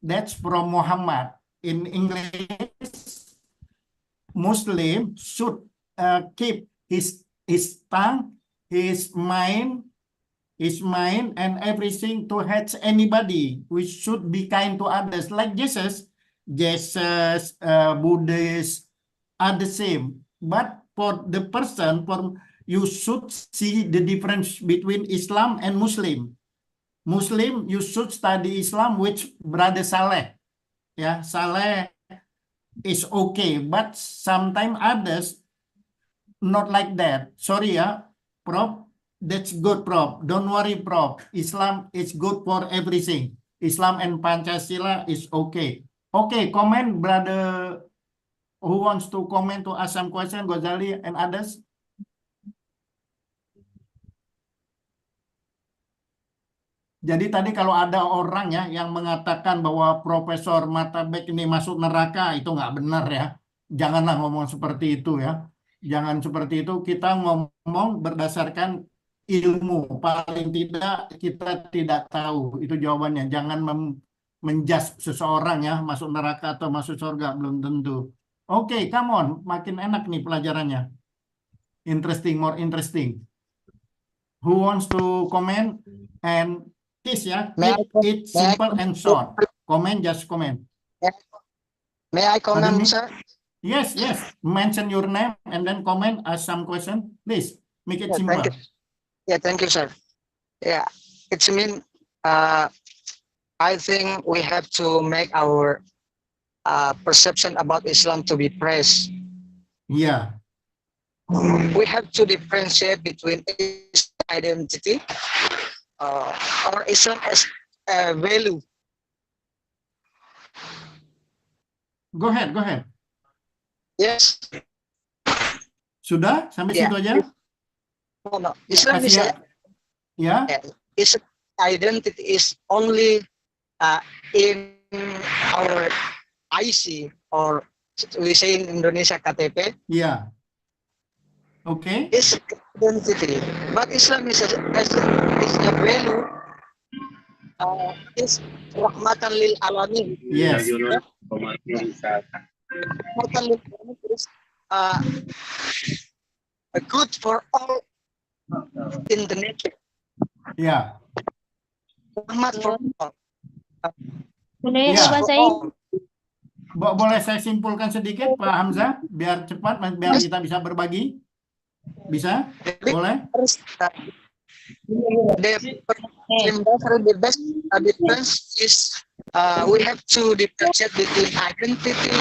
Speaker 1: That's from Muhammad. In English, Muslim should keep his tongue, his mind, and everything to hate anybody. We should be kind to others, like Jesus. Buddhists are the same. But for the person, you should see the difference between Islam and Muslim. Muslim, you should study Islam with Brother Saleh. Yeah, Saleh is okay, but sometimes others not like that. Sorry, yeah, Prof. That's good, Prof. Don't worry, Prof. Islam is good for everything. Islam and Pancasila is okay. Okay, comment, brother. Who wants to comment to ask some question, Ghazali and others? Jadi tadi kalau ada orang ya yang mengatakan bahwa Profesor Mata Beck ini masuk neraka, itu nggak benar ya. Janganlah ngomong seperti itu ya. Jangan seperti itu, kita ngomong berdasarkan ilmu. Paling tidak kita tidak tahu, itu jawabannya. Jangan menjudge seseorang ya, masuk neraka atau masuk surga, belum tentu. Oke, come on, makin enak nih pelajarannya. Interesting, more interesting. Who wants to comment? And this, yeah, keep it simple and short. Comment, just comment.
Speaker 6: May I comment, sir?
Speaker 1: Yes, mention your name and then comment, ask some question. Please, make it simple.
Speaker 6: Thank you. Yeah, thank you, sir. Yeah, it's mean, I think we have to make our perception about Islam to be praised.
Speaker 1: Yeah.
Speaker 6: We have to differentiate between identity or Islam as a value.
Speaker 1: Go ahead.
Speaker 6: Yes.
Speaker 1: Sudah? Sampai situ aja?
Speaker 6: No. Islam is a,
Speaker 1: Ya.
Speaker 6: identity is only in our IC, or we say in Indonesia KTP,
Speaker 1: Yeah. Okay.
Speaker 6: is identity. But Islam is a value, is rahmatan lil alamin.
Speaker 1: Yes.
Speaker 6: Rahmatan lil alamin is good for all in the nature.
Speaker 1: Ya.
Speaker 6: Rahmat for all.
Speaker 5: Boleh
Speaker 1: Iya.
Speaker 5: bahasa
Speaker 6: For
Speaker 5: Inggris?
Speaker 6: all.
Speaker 1: Boleh saya simpulkan sedikit, Pak Hamzah, biar cepat, biar kita bisa berbagi? Bisa? Boleh?
Speaker 6: The best difference is we have to differentiate between identity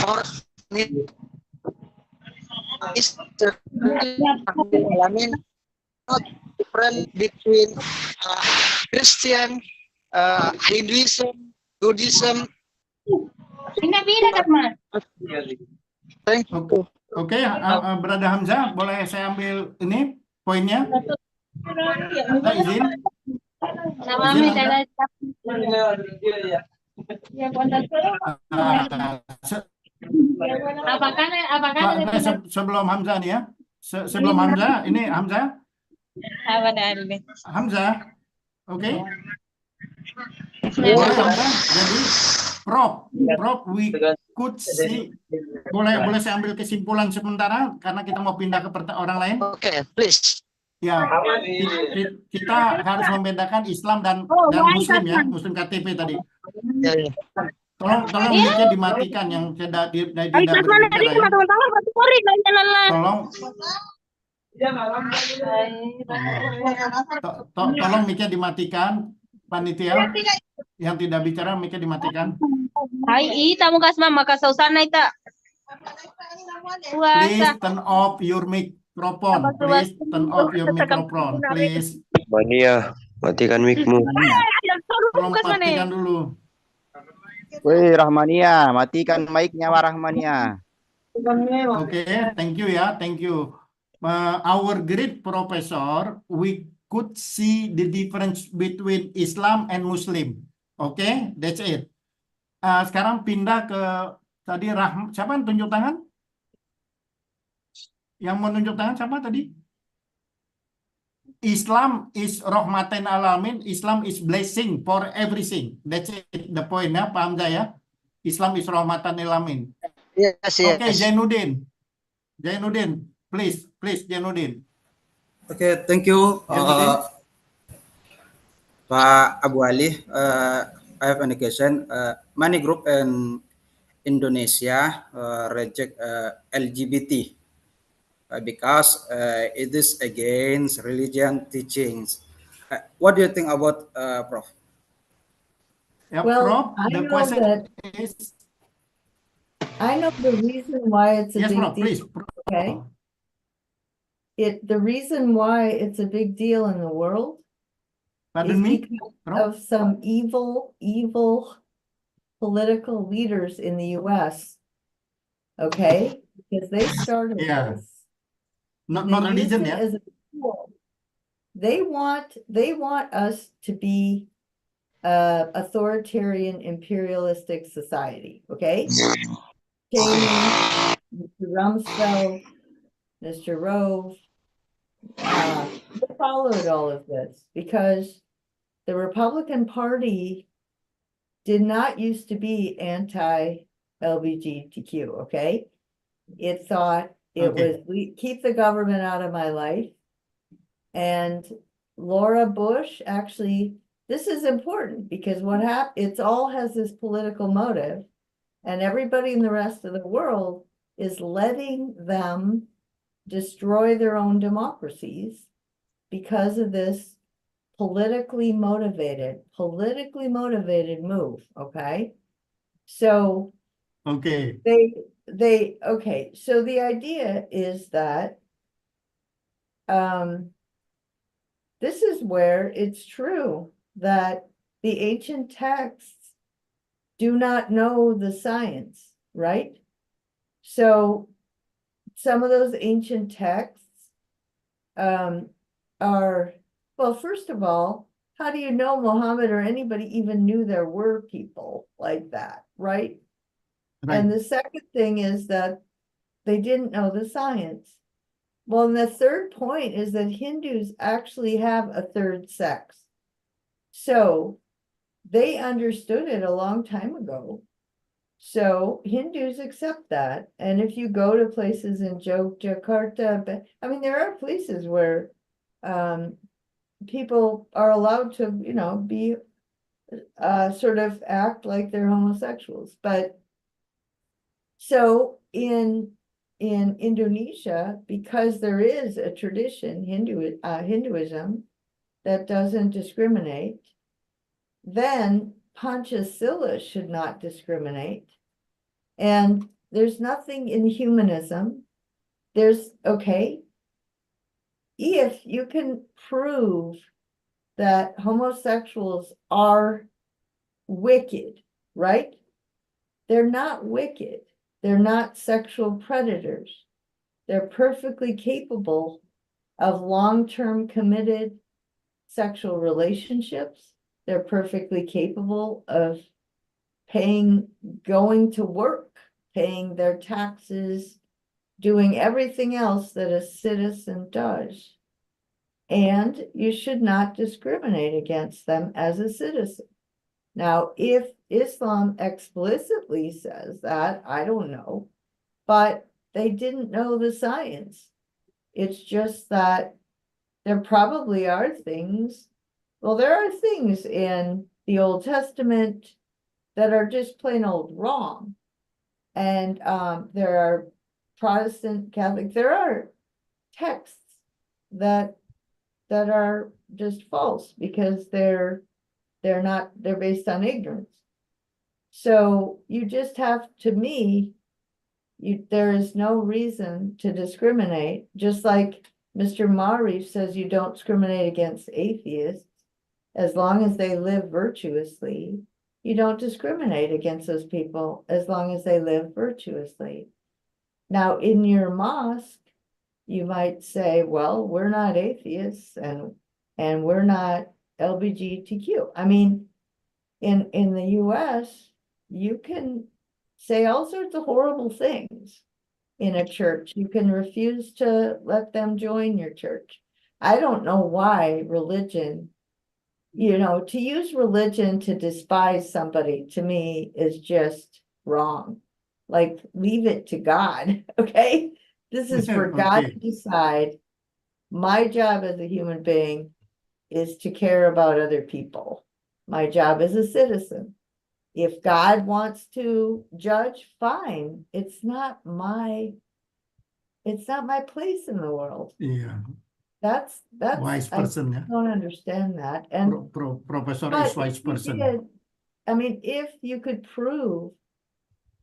Speaker 6: or is the I mean not different between Christian, Hinduism, Buddhism. Thank you.
Speaker 1: Oke, Brother Hamzah, boleh saya ambil ini poinnya? Saya izin. Izin, Hamzah? Sebelum Hamzah nih ya. Sebelum Hamzah, ini Hamzah. Hamzah, oke? Boleh Hamzah. Jadi Prof, we could see. Boleh saya ambil kesimpulan sementara karena kita mau pindah ke orang lain.
Speaker 6: Okay, please.
Speaker 1: Ya, kita harus membedakan Islam dan Muslim ya, Muslim KTP tadi.
Speaker 6: Yeah.
Speaker 1: Tolong mic-nya dimatikan yang tidak berbicara ya. Tolong mic-nya dimatikan, panitia yang tidak bicara mic-nya dimatikan.
Speaker 7: Hai, ita mo kasma makasausanay ta.
Speaker 1: Please turn off your microphone. Please turn off your microphone. Please.
Speaker 8: Mania, matikan mic-mu.
Speaker 1: Tolong matikan dulu.
Speaker 9: Woi Rahmania, matikan mic-nya Rahmania.
Speaker 1: Oke, thank you ya, thank you. Our great professor, we could see the difference between Islam and Muslim. Oke, that's it. Sekarang pindah ke tadi siapa yang tunjuk tangan? Yang menunjuk tangan siapa tadi? Islam is rahmatan alamin. Islam is blessing for everything. That's it, the point ya, Pak Hamzah ya. Islam is rahmatan alamin.
Speaker 6: Yes, yes.
Speaker 1: Oke, Zainuddin, please, Zainuddin.
Speaker 10: Okay, thank you, Pak Abu Ali. I have a question. Many group in Indonesia reject LGBT because it is against religion teachings. What do you think about Prof?
Speaker 1: Yeah,
Speaker 2: Well,
Speaker 1: Prof,
Speaker 2: I
Speaker 1: the
Speaker 2: know
Speaker 1: question
Speaker 2: that
Speaker 1: is
Speaker 2: I know the reason why it's a
Speaker 1: yes,
Speaker 2: big
Speaker 1: Prof,
Speaker 2: deal.
Speaker 1: please.
Speaker 2: Okay. The reason why it's a big deal in the world is
Speaker 1: Pardon me,
Speaker 2: because
Speaker 1: Prof?
Speaker 2: of some evil political leaders in the US. Okay? Because they started
Speaker 1: Yeah.
Speaker 2: this.
Speaker 1: Not
Speaker 2: They use
Speaker 1: religion
Speaker 2: it
Speaker 1: ya.
Speaker 2: as a tool. They want us to be authoritarian imperialistic society. Okay? Cheney, Mr. Rumsfeld, Mr. Rove, followed all of this because the Republican Party did not used to be anti-LGBTQ, okay? It thought it was, keep the government out of my life. And Laura Bush, actually, this is important because what happened, it all has this political motive, and everybody in the rest of the world is letting them destroy their own democracies because of this politically motivated move. Okay. So
Speaker 1: Okay.
Speaker 2: so the idea is that this is where it's true that the ancient texts do not know the science, right? So some of those ancient texts are, well, first of all, how do you know Muhammad or anybody even knew there were people like that, right? And the second thing is that they didn't know the science. Well, and the third point is that Hindus actually have a third sex. So they understood it a long time ago. So Hindus accept that. And if you go to places in Jakarta, I mean, there are places where people are allowed to, you know, be sort of act like they're homosexuals. But so in Indonesia, because there is a tradition, Hinduism, that doesn't discriminate, then Panchasila should not discriminate. And there's nothing in humanism. There's, okay, if you can prove that homosexuals are wicked, right? They're not wicked. They're not sexual predators. They're perfectly capable of long-term committed sexual relationships. They're perfectly capable of going to work, paying their taxes, doing everything else that a citizen does. And you should not discriminate against them as a citizen. Now, if Islam explicitly says that, I don't know, but they didn't know the science. It's just that there probably are things, well, there are things in the Old Testament that are just plain old wrong. And there are Protestant, Catholic, there are texts that are just false because they're based on ignorance. So you just have, to me, there is no reason to discriminate, just like Mr. Marif says you don't discriminate against atheists as long as they live virtuously. You don't discriminate against those people as long as they live virtuously. Now, in your mosque, you might say, well, we're not atheists and we're not LGBTQ. I mean, in the US, you can say all sorts of horrible things in a church. You can refuse to let them join your church. I don't know why religion, you know, to use religion to despise somebody, to me, is just wrong. Like, leave it to God, okay? This is for God to decide. My job as a human being is to care about other people. My job as a citizen. If God wants to judge, fine. It's not my place in the world.
Speaker 1: Yeah.
Speaker 2: That's
Speaker 1: Wise person,
Speaker 2: I
Speaker 1: yeah.
Speaker 2: don't understand that. And
Speaker 1: Professor
Speaker 2: but
Speaker 1: is wise
Speaker 2: if you
Speaker 1: person.
Speaker 2: did, I mean, if you could prove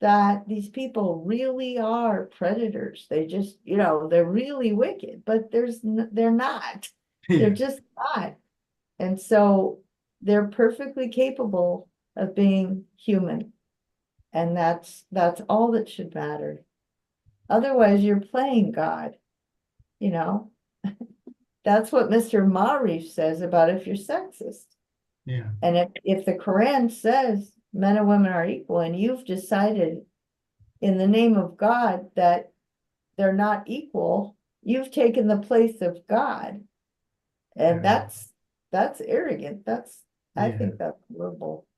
Speaker 2: that these people really are predators, they just, you know, they're really wicked, but they're not. They're
Speaker 1: Yeah.
Speaker 2: just not. And so they're perfectly capable of being human. And that's all that should matter. Otherwise, you're playing God, you know. That's what Mr. Marif says about if you're sexist.
Speaker 1: Yeah.
Speaker 2: And if the Quran says men and women are equal, and you've decided in the name of God that they're not equal, you've taken the place of God. And
Speaker 1: Yeah.
Speaker 2: that's arrogant. I
Speaker 1: Yeah.
Speaker 2: think that's horrible.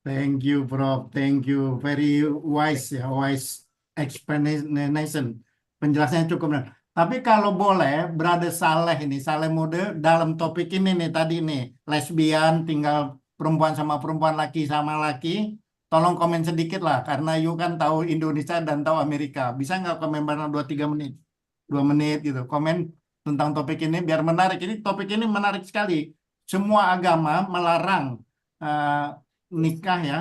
Speaker 1: Thank you, Prof. Thank you. Very wise ya, wise explanation. Penjelasannya cukup benar. Tapi kalau boleh, Brother Saleh ini, Saleh Mode dalam topik ini nih tadi nih, lesbian, tinggal perempuan sama perempuan, laki sama laki, tolong komen sedikit lah, karena you kan tahu Indonesia dan tahu Amerika. Bisa nggak komen bareng 2-3 menit? 2 menit gitu, komen tentang topik ini biar menarik. Ini topik ini menarik sekali. Semua agama melarang nikah ya,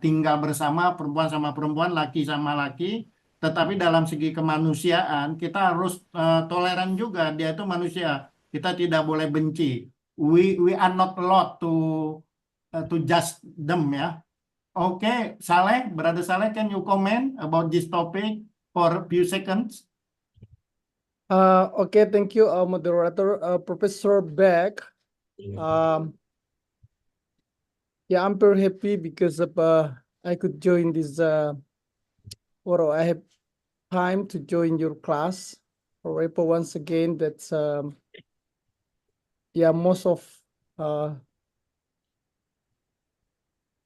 Speaker 1: tinggal bersama perempuan sama perempuan, laki sama laki. Tetapi dalam segi kemanusiaan kita harus toleran juga. Dia itu manusia. Kita tidak boleh benci. We are not allowed to judge them ya. Okay, Saleh, Brother Saleh, can you comment about this topic for a few seconds?
Speaker 3: Okay, thank you, moderator, Professor Beck. Yeah, I'm very happy because of I could join this or I have time to join your class. However, once again, that's yeah, most of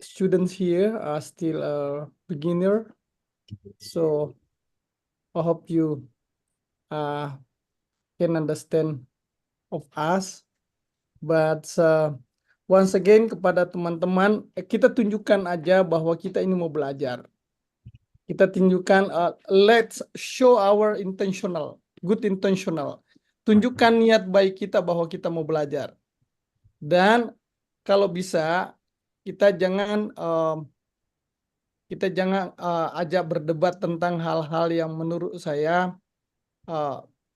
Speaker 3: students here are still beginner. So I hope you can understand of us. But once again kepada teman-teman, kita tunjukkan aja bahwa kita ini mau belajar. Kita tunjukkan, let's show our good intentional. Tunjukkan niat baik kita bahwa kita mau belajar. Dan kalau bisa kita jangan ajak berdebat tentang hal-hal yang menurut saya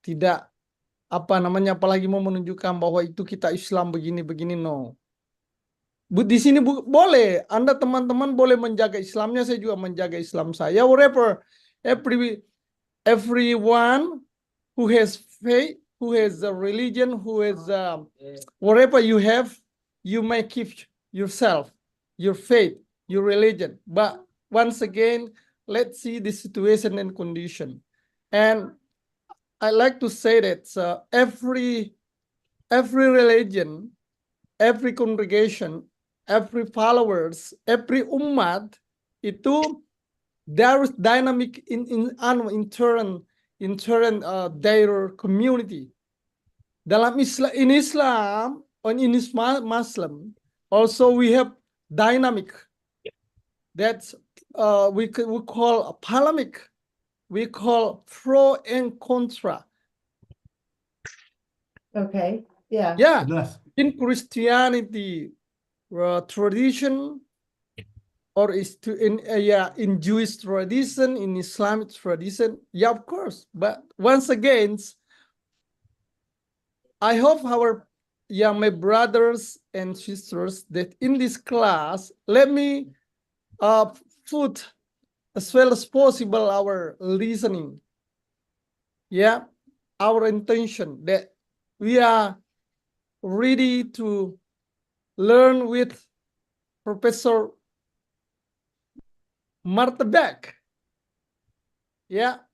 Speaker 3: tidak apalagi mau menunjukkan bahwa itu kita Islam begini-begini, no. Di sini boleh, Anda teman-teman boleh menjaga Islamnya, saya juga menjaga Islam saya. Whatever, everyone who has faith, who has a religion, who has whatever you have, you may keep yourself, your faith, your religion. But once again, let's see the situation and condition. And I like to say that every religion, every congregation, every followers, every umat itu there is dynamic in turn their community. Dalam Islam and in Muslim also we have dynamic. That's we call a polemic. We call pro and contra.
Speaker 2: Okay, yeah.
Speaker 3: Yeah, in Christianity tradition, or in Jewish tradition, in Islamic tradition, yeah, of course. But once again, I hope my brothers and sisters that in this class, let me put as well as possible our listening, yeah, our intention that we are ready to learn with Professor Beck. Ya,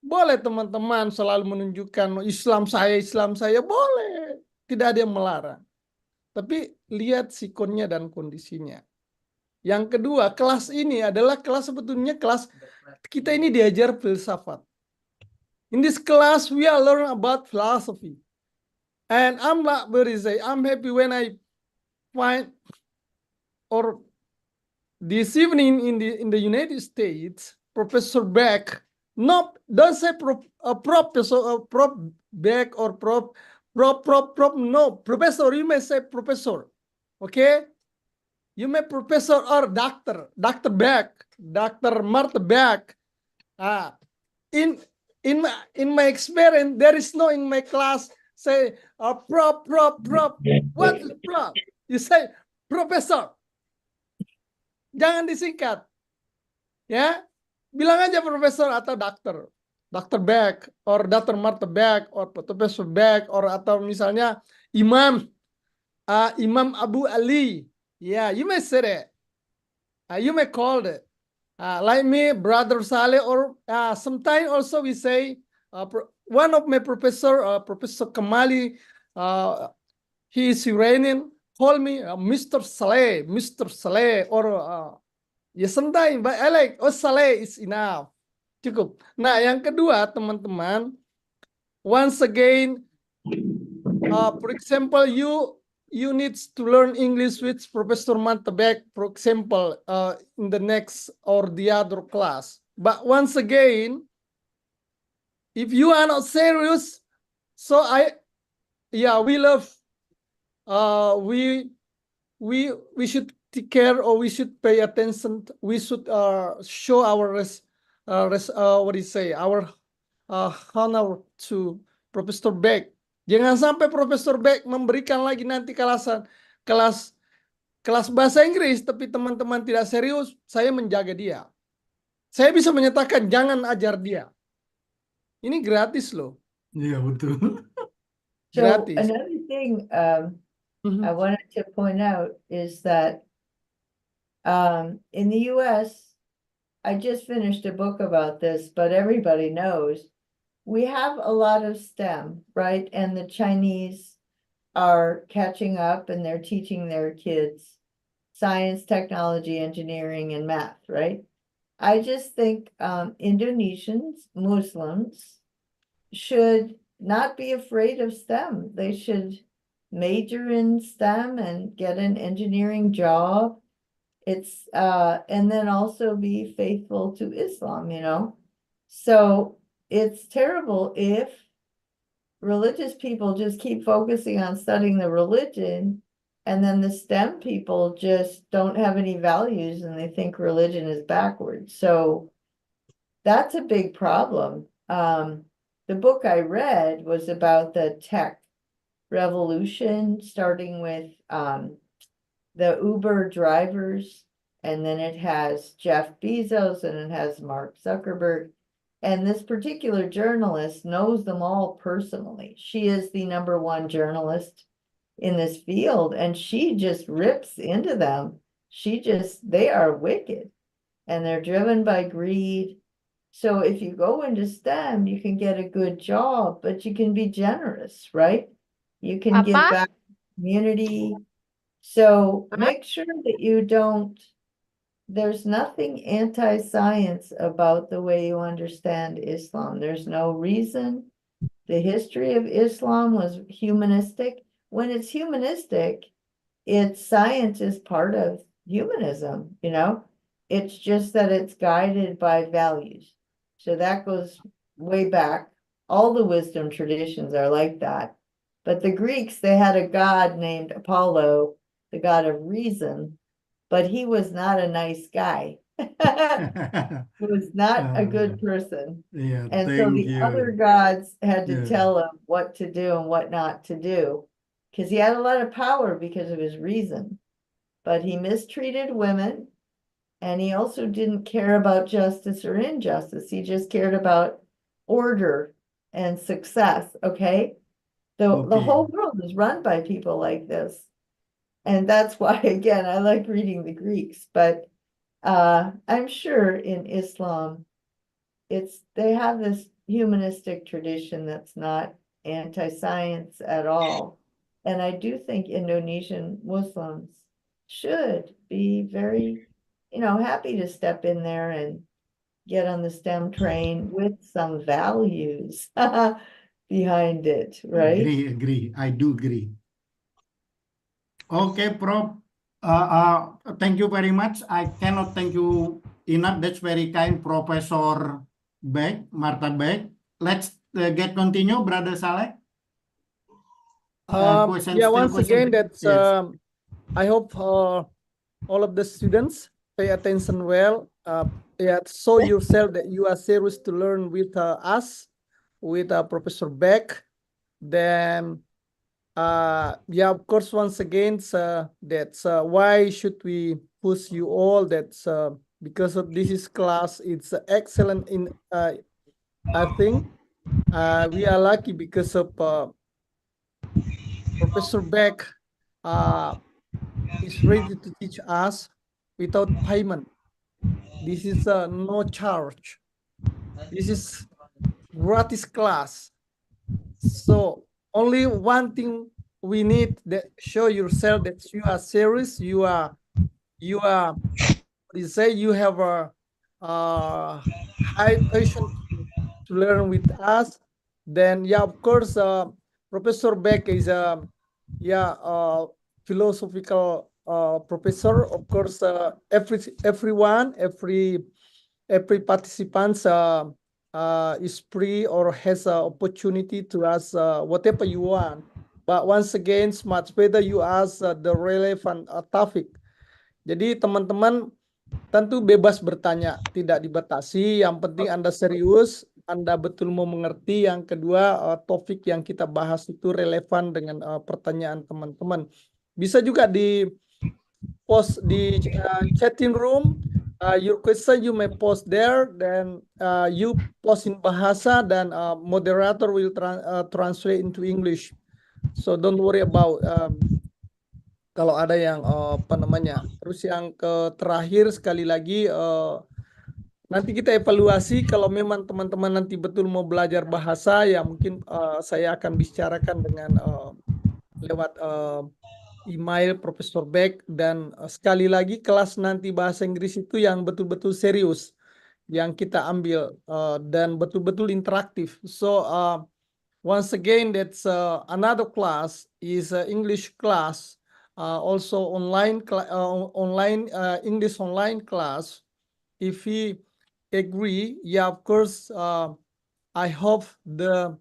Speaker 3: boleh teman-teman selalu menunjukkan Islam saya boleh, tidak ada yang melarang. Tapi lihat sikonnya dan kondisinya. Yang kedua, kelas ini adalah sebetulnya kelas kita ini diajar filsafat. In this class we are learn about philosophy. And I'm happy when I find, or this evening in the United States, Professor Beck, don't say Professor Prof Beck or Prof, no, Professor, you may say Professor, okay? You may Professor or Dr. Beck, Dr. Martha Beck. In my experience, there is no in my class say Prof. What is Prof? You say Professor. Jangan disingkat. Ya, bilang aja Profesor atau Dokter. Dr. Beck or Dr. Martha Beck or Professor Beck or atau misalnya Imam Abu Ali. Yeah, you may say that. You may call it. Like me, Brother Saleh, or sometimes also we say one of my professor, Professor Kamali, he is Iranian, call me Mr. Saleh, or sometimes, but I like, Saleh is enough. Cukup. Nah, yang kedua, teman-teman, once again, for example, you need to learn English with Professor Beck, for example, in the next or the other class. But once again, if you are not serious, so we love, we should take care, or we should pay attention. We should show our our honor to Professor Beck. Jangan sampai Profesor Beck memberikan lagi nanti kelas bahasa Inggris, tapi teman-teman tidak serius, saya menjaga dia. Saya bisa menyatakan jangan ajar dia. Ini gratis loh.
Speaker 1: Iya, betul.
Speaker 2: So
Speaker 3: Gratis.
Speaker 2: another thing, I wanted to point out is that in the US, I just finished a book about this, but everybody knows we have a lot of STEM, right? And the Chinese are catching up and they're teaching their kids science, technology, engineering, and math, right? I just think Indonesians, Muslims, should not be afraid of STEM. They should major in STEM and get an engineering job. It's and then also be faithful to Islam, you know. So it's terrible if religious people just keep focusing on studying the religion, and then the STEM people just don't have any values and they think religion is backwards. So that's a big problem. The book I read was about the tech revolution, starting with the Uber drivers, and then it has Jeff Bezos and it has Mark Zuckerberg. And this particular journalist knows them all personally. She is the #1 journalist in this field, and she just rips into them. They are wicked and they're driven by greed. So if you go into STEM, you can get a good job, but you can be generous, right? You can give
Speaker 7: Apa?
Speaker 2: back to the community. So make sure that you don't, there's nothing anti-science about the way you understand Islam. There's no reason. The history of Islam was humanistic. When it's humanistic, it's science is part of humanism, you know? It's just that it's guided by values. So that goes way back. All the wisdom traditions are like that. But the Greeks, they had a god named Apollo, the god of reason, but he was not a nice guy. He was not a good person.
Speaker 1: Yeah,
Speaker 2: And so
Speaker 1: thank
Speaker 2: the
Speaker 1: you.
Speaker 2: other gods had to
Speaker 1: Yeah.
Speaker 2: tell him what to do and what not to do, because he had a lot of power because of his reason. But he mistreated women, and he also didn't care about justice or injustice. He just cared about order and success, okay? The
Speaker 1: Okay.
Speaker 2: whole world is run by people like this. And that's why, again, I like reading the Greeks, but I'm sure in Islam, they have this humanistic tradition that's not anti-science at all. And I do think Indonesian Muslims should be very, happy to step in there and get on the STEM train with some values behind it, right?
Speaker 1: Agree. I do agree. Okay, Prof. Thank you very much. I cannot thank you enough. That's very kind, Professor Beck, Martha Beck. Let's get continue, Brother Saleh. Question,
Speaker 3: Yeah,
Speaker 1: still
Speaker 3: once
Speaker 1: question.
Speaker 3: again, that's
Speaker 1: Yes.
Speaker 3: I hope all of the students pay attention well. Yeah, show yourself that you are serious to learn with us, with Professor Beck. Then, yeah, of course, once again, that's why should we push you all? That's because of this is class. It's excellent in. I think we are lucky because of Professor Beck is ready to teach us without payment. This is no charge. This is gratis class. So only one thing we need that show yourself that you are serious. You say you have a high passion to learn with us. Then yeah, of course, Professor Beck is a philosophical professor. Of course, every participant is free or has an opportunity to ask whatever you want. But once again, it's much better you ask the relevant topic. Jadi teman-teman tentu bebas bertanya, tidak dibatasi. Yang penting Anda serius, Anda betul mau mengerti. Yang kedua, topik yang kita bahas itu relevan dengan pertanyaan teman-teman. Bisa juga di post di chatting room. Your question you may post there, then you post in bahasa, dan moderator will translate into English. So don't worry about kalau ada yang apa namanya. Terus yang terakhir sekali lagi nanti kita evaluasi kalau memang teman-teman nanti betul mau belajar bahasa ya mungkin saya akan bicarakan dengan lewat email Profesor Beck dan sekali lagi kelas nanti bahasa Inggris itu yang betul-betul serius yang kita ambil dan betul-betul interaktif. So once again, that's another class is English class, also online English online class. If we agree, yeah, of course, I hope the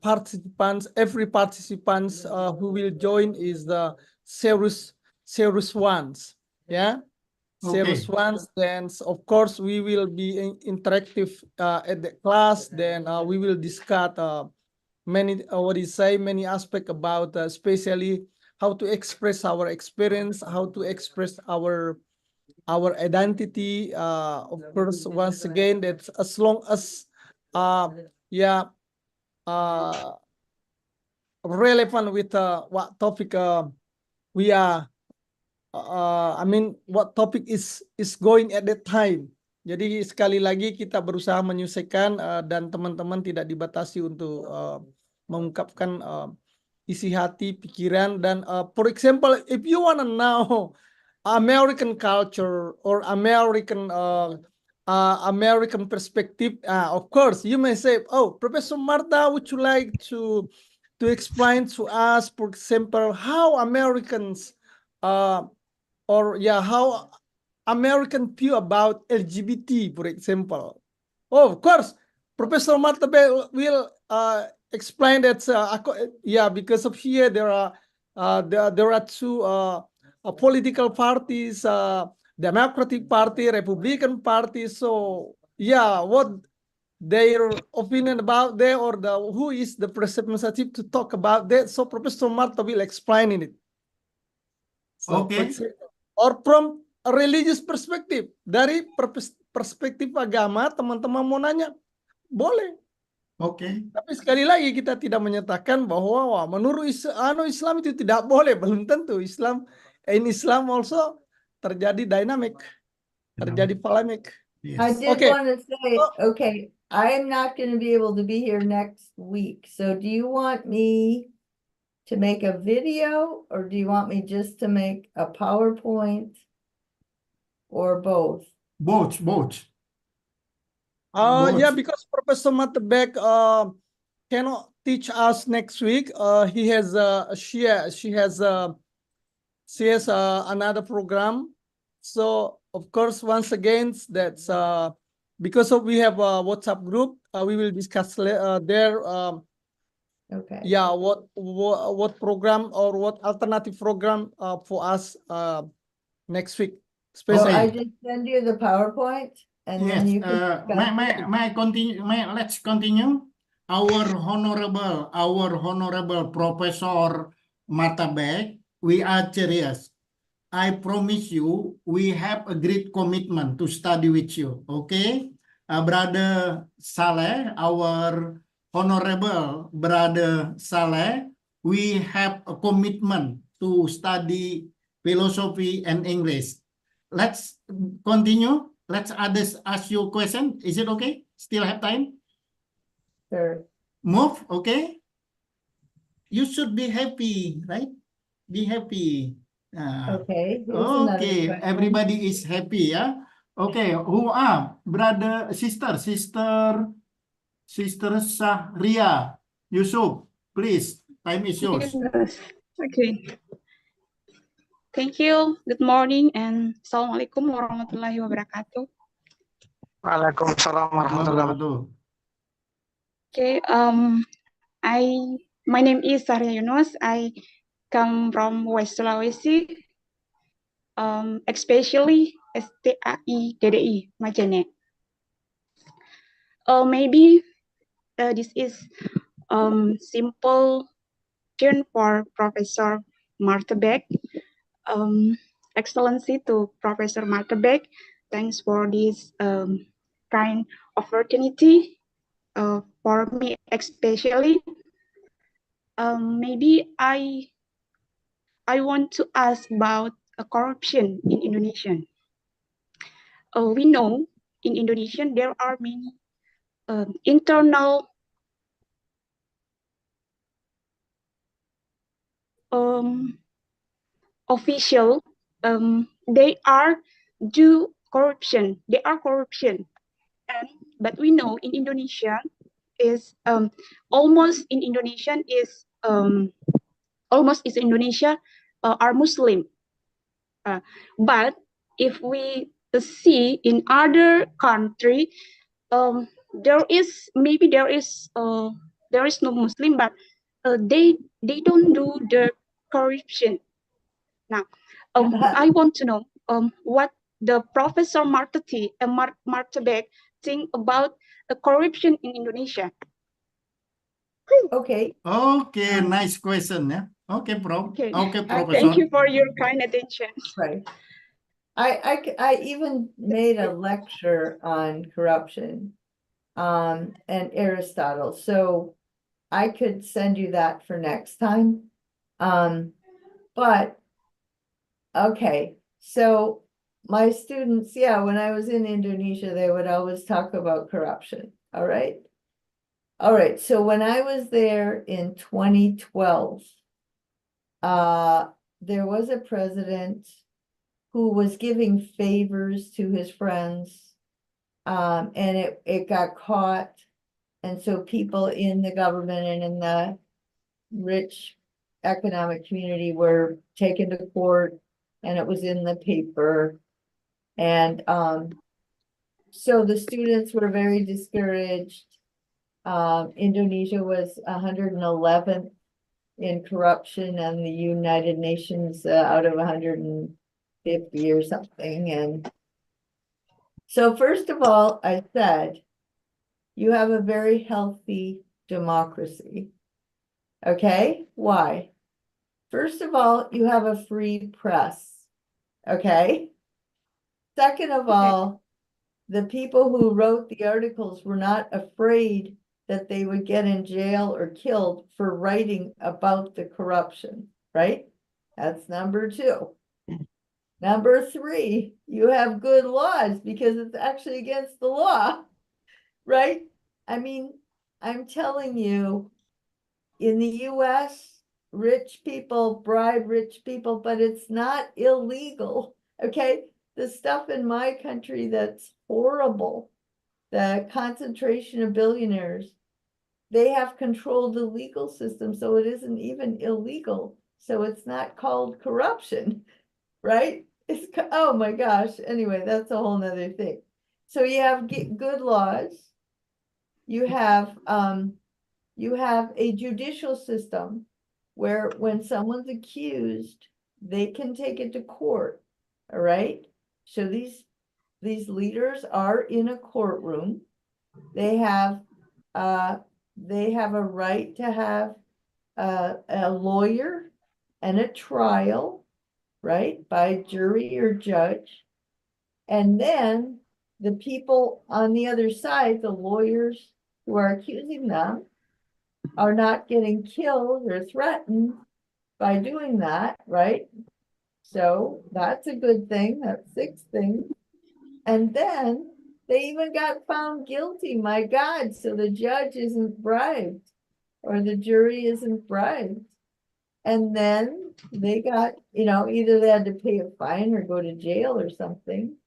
Speaker 3: participants, every participants who will join is the serious ones, yeah. Serious ones, then of course we will be interactive at the class. Then we will discuss many many aspects about especially how to express our experience, how to express our identity. Of course, once again, that's as long as yeah relevant with what topic we are. I mean, what topic is going at that time. Jadi sekali lagi kita berusaha menyelesaikan dan teman-teman tidak dibatasi untuk mengungkapkan isi hati, pikiran dan for example, if you wanna know American culture or American American perspective, of course you may say, "Oh, Professor Marta, would you like to explain to us, for example, how Americans or yeah, how American view about LGBT, for example." Oh, of course, Professor Martabe will explain that. Yeah, because of here there are two political parties, Democratic Party, Republican Party. So yeah, what their opinion about that, or who is the representative to talk about that? So Professor Marta will explain in it. So,
Speaker 1: Okay.
Speaker 3: or from a religious perspective, dari perspektif agama, teman-teman mau nanya, boleh.
Speaker 1: Oke.
Speaker 3: Tapi sekali lagi kita tidak menyatakan bahwa wah, menurut Islam itu tidak boleh, belum tentu. In Islam also terjadi dynamic, terjadi polemic.
Speaker 2: I
Speaker 1: Yes.
Speaker 2: did
Speaker 3: Okay.
Speaker 2: want to say, okay, I am not going to be able to be here next week. So do you want me to make a video, or do you want me just to make a PowerPoint, or both?
Speaker 1: Both.
Speaker 3: Yeah, because Professor Matt Beck cannot teach us next week. He has she has another program. So of course, once again, that's because we have a WhatsApp group. We will discuss there.
Speaker 2: Okay.
Speaker 3: Yeah, what program or what alternative program for us next week?
Speaker 2: So
Speaker 1: Okay.
Speaker 2: I just send you the PowerPoint, and then
Speaker 1: Yes.
Speaker 2: you can discuss it.
Speaker 1: May I continue? Let's continue. Our honorable Professor Matabek, we are serious. I promise you, we have a great commitment to study with you. Okay, Brother Saleh, our honorable Brother Saleh, we have a commitment to study philosophy and English. Let's continue. Let's ask you a question. Is it okay? Still have time?
Speaker 2: Sure.
Speaker 1: Move, okay? You should be happy, right? Be happy.
Speaker 2: Okay. Here's another
Speaker 1: Okay,
Speaker 2: question.
Speaker 1: everybody is happy, yeah? Okay, who are sister Sahria Yusuf, please, time is yours.
Speaker 5: Yes. Okay. Thank you. Good morning and Assalamualaikum warahmatullahi wabarakatuh.
Speaker 10: Waalaikumsalam warahmatullahi wabarakatuh.
Speaker 5: Okay. My name is Sarya Yunus. I come from West Sulawesi, especially STAI DDI Majene. Maybe this is simple question for Professor Marta Beck. Excellency to Professor Marta Beck, thanks for this kind opportunity. For me especially, maybe I I want to ask about corruption in Indonesia. We know in Indonesia there are many internal official. They are do corruption. They are corruption, but we know in Indonesia is almost in Indonesian is almost is Indonesia are Muslim. But if we see in other country, there is no Muslim, but they don't do the corruption. Now, I want to know what the Professor Marta Beck think about the corruption in Indonesia.
Speaker 2: Okay.
Speaker 1: Okay, nice question. Yeah. Okay, Prof.
Speaker 5: Okay.
Speaker 1: Okay, Professor.
Speaker 5: Thank you for your kind attention.
Speaker 2: Right. I even made a lecture on corruption and Aristotle, so I could send you that for next time. But okay, so my students, yeah, when I was in Indonesia, they would always talk about corruption. All right. All right, so when I was there in 2012, there was a president who was giving favors to his friends, and it got caught. And so people in the government and in the rich economic community were taken to court, and it was in the paper. And so the students were very discouraged. Indonesia was 111th in corruption and the United Nations out of 150 or something. And so first of all, I said, you have a very healthy democracy. Okay, why? First of all, you have a free press. Okay. Second of all, the people who wrote the articles were not afraid that they would get in jail or killed for writing about the corruption, right? That's number two. Number three, you have good laws because it's actually against the law, right? I mean, I'm telling you, in the US, rich people bribe rich people, but it's not illegal, okay? The stuff in my country that's horrible, the concentration of billionaires, they have controlled the legal system, so it isn't even illegal. So it's not called corruption, right? It's, oh my gosh. Anyway, that's a whole nother thing. So you have good laws. You have a judicial system where when someone's accused, they can take it to court. All right. So these leaders are in a courtroom. They have a right to have a lawyer and a trial, right, by jury or judge. And then the people on the other side, the lawyers who are accusing them, are not getting killed or threatened by doing that, right? So that's a good thing. That's 6 things. And then they even got found guilty, my God. So the judge isn't bribed or the jury isn't bribed. And then they got, either they had to pay a fine or go to jail or something.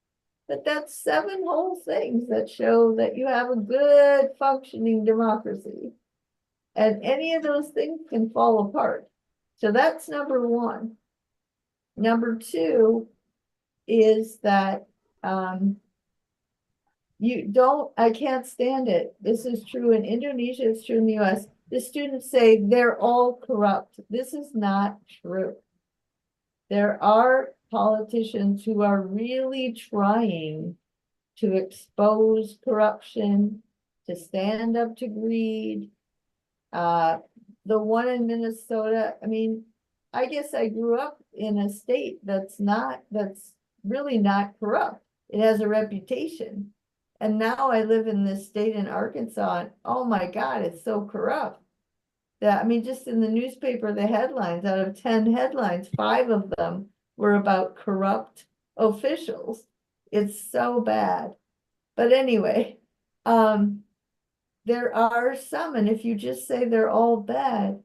Speaker 2: But that's 7 whole things that show that you have a good functioning democracy. And any of those things can fall apart. So that's number 1. Number 2 is that I can't stand it. This is true in Indonesia, it's true in the US. The students say they're all corrupt. This is not true. There are politicians who are really trying to expose corruption, to stand up to greed. The one in Minnesota, I mean, I guess I grew up in a state that's really not corrupt. It has a reputation. And now I live in this state in Arkansas, and oh my God, it's so corrupt. that, I mean, just in the newspaper, the headlines, out of 10 headlines, 5 of them were about corrupt officials. It's so bad. But anyway, there are some, and if you just say they're all bad,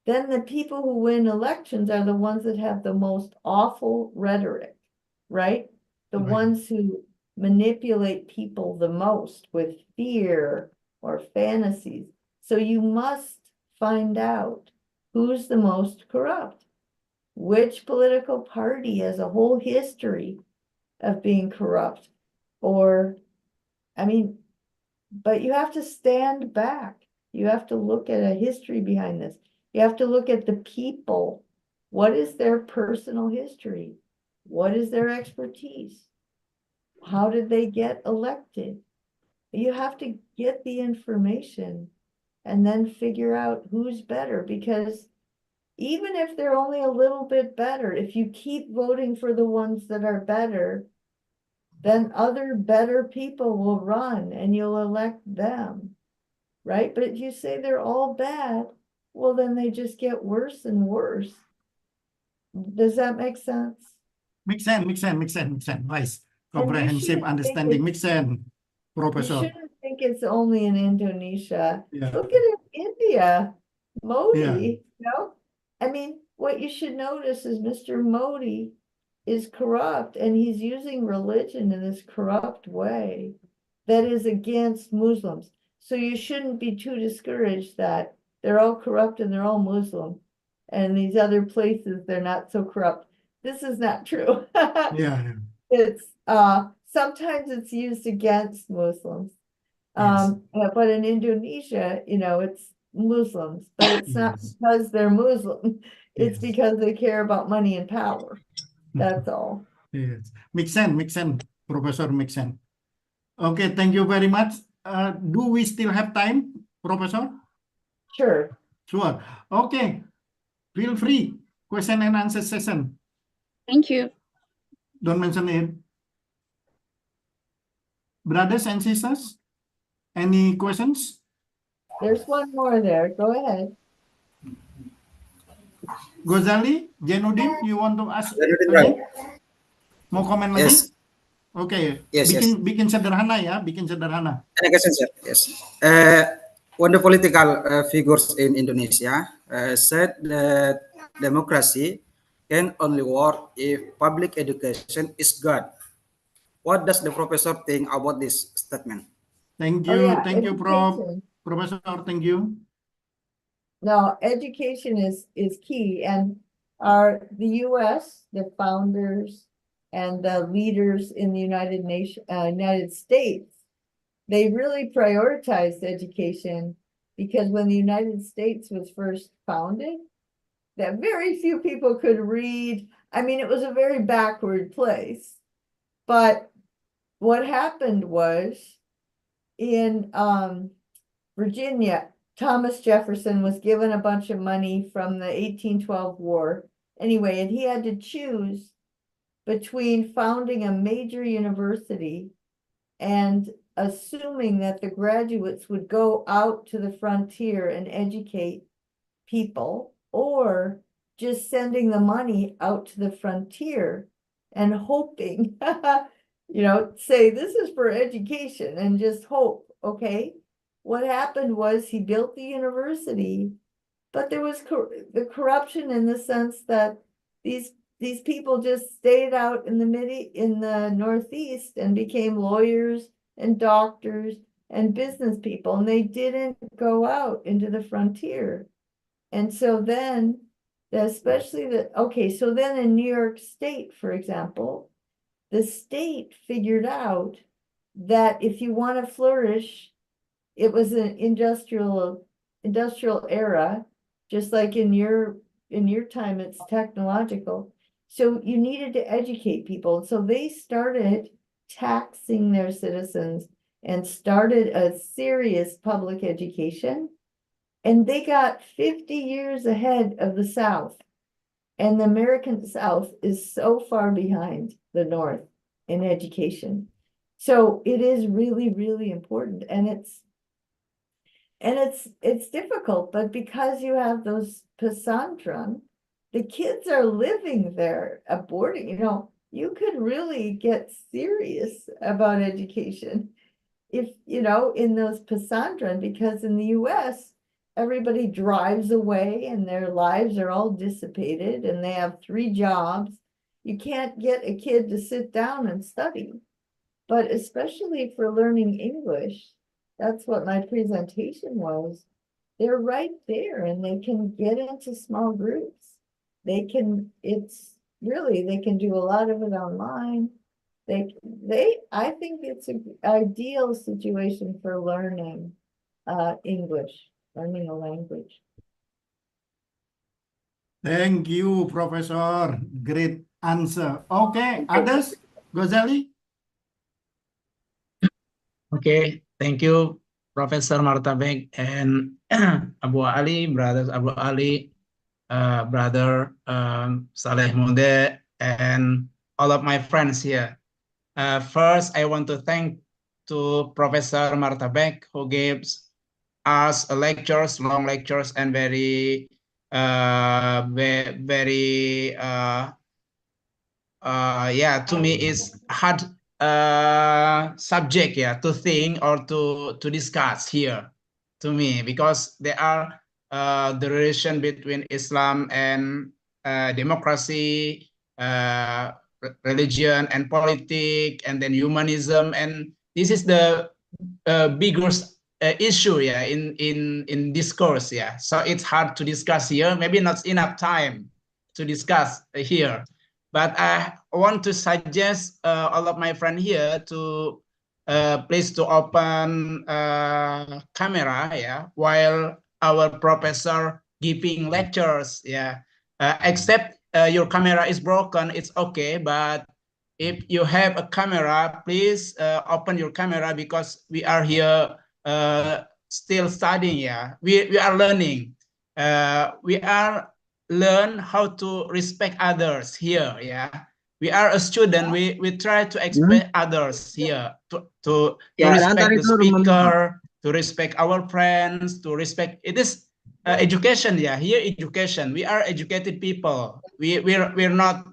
Speaker 2: then the people who win elections are the ones that have the most awful rhetoric, right? The
Speaker 1: Right.
Speaker 2: ones who manipulate people the most with fear or fantasies. So you must find out who's the most corrupt, which political party has a whole history of being corrupt, or, I mean, but you have to stand back. You have to look at a history behind this. You have to look at the people. What is their personal history? What is their expertise? How did they get elected? You have to get the information and then figure out who's better, because even if they're only a little bit better, if you keep voting for the ones that are better, then other better people will run and you'll elect them, right? But if you say they're all bad, well, then they just get worse and worse. Does that make sense?
Speaker 1: Makes sense, makes sense, makes sense, makes sense. Nice.
Speaker 2: And you
Speaker 1: Comprehensive
Speaker 2: shouldn't think
Speaker 1: understanding.
Speaker 2: it's-
Speaker 1: Makes sense,
Speaker 2: You
Speaker 1: Professor.
Speaker 2: shouldn't think it's only in Indonesia.
Speaker 1: Yeah.
Speaker 2: Look at India, Modi,
Speaker 1: Yeah.
Speaker 2: you know? I mean, what you should notice is Mr. Modi is corrupt, and he's using religion in this corrupt way that is against Muslims. So you shouldn't be too discouraged that they're all corrupt and they're all Muslim. And these other places, they're not so corrupt. This is not true.
Speaker 1: Yeah.
Speaker 2: It's sometimes it's used against Muslims.
Speaker 1: Yes.
Speaker 2: But in Indonesia, you know, it's Muslims, but it's not
Speaker 1: Yes.
Speaker 2: because they're Muslim. It's
Speaker 1: Yes.
Speaker 2: because they care about money and power. That's all.
Speaker 1: Yes. Makes sense, Professor, makes sense. Okay, thank you very much. Do we still have time, Professor?
Speaker 2: Sure.
Speaker 1: Sure. Okay. Feel free. Question and answer session.
Speaker 5: Thank you.
Speaker 1: Don't mention it. Brothers and sisters, any questions?
Speaker 2: There's one more there. Go ahead.
Speaker 1: Gozali, Janudin, you want to ask
Speaker 10: Janudin,
Speaker 1: again?
Speaker 10: right?
Speaker 1: Mau komen lagi?
Speaker 10: Yes.
Speaker 1: Oke,
Speaker 10: Yes, yes.
Speaker 1: bikin sederhana ya, bikin sederhana.
Speaker 10: Any questions, sir? Yes. When the political figures in Indonesia said that democracy can only work if public education is good. What does the professor think about this statement?
Speaker 1: Thank
Speaker 2: Oh,
Speaker 1: you,
Speaker 2: yeah,
Speaker 1: thank you, Prof.
Speaker 2: education.
Speaker 1: Professor, thank you.
Speaker 2: No, education is key, and the US, the founders and the leaders in the United States, they really prioritized education, because when the United States was first founded, that very few people could read. I mean, it was a very backward place. But what happened was, in Virginia, Thomas Jefferson was given a bunch of money from the 1812 war. Anyway, and he had to choose between founding a major university and assuming that the graduates would go out to the frontier and educate people, or just sending the money out to the frontier and hoping, you know, say this is for education and just hope. Okay. What happened was he built the university, but there was the corruption in the sense that these people just stayed out in the Northeast and became lawyers and doctors and business people, and they didn't go out into the frontier. And so then, so then in New York State, for example, the state figured out that if you want to flourish, it was an industrial era, just like in your time, it's technological. So you needed to educate people. So they started taxing their citizens and started a serious public education. And they got 50 years ahead of the South. And the American South is so far behind the North in education. So it is really, really important. And it's difficult, but because you have those pesantren, the kids are living there at boarding, you could really get serious about education if, in those pesantren, because in the US, everybody drives away and their lives are all dissipated and they have 3 jobs. You can't get a kid to sit down and study. But especially for learning English, that's what my presentation was. They're right there and they can get into small groups. They can do a lot of it online. I think it's an ideal situation for learning English, learning a language.
Speaker 1: Thank you, Professor. Great answer. Okay, others? Ghazali?
Speaker 11: Okay, thank you, Professor Marta Beck and Abu Ali, brothers Abu Ali, brother Saleh Mude, and all of my friends here. First, I want to thank to Professor Marta Beck, who gives us lectures, long lectures, and very to me it's hard subject to think or to discuss here to me, because there are the relation between Islam and democracy, religion and politics, and then humanism, and this is the biggest issue in discourse, so it's hard to discuss here, maybe not enough time to discuss here. But I want to suggest all of my friends here to please to open camera, while our professor giving lectures, except your camera is broken, it's okay, but if you have a camera, please open your camera, because we are here still studying, we are learning, we are learn how to respect others here, we are a student, we try to expect others here, to respect the speaker, to respect our friends, to respect, it is education, here education, we are educated people, we're not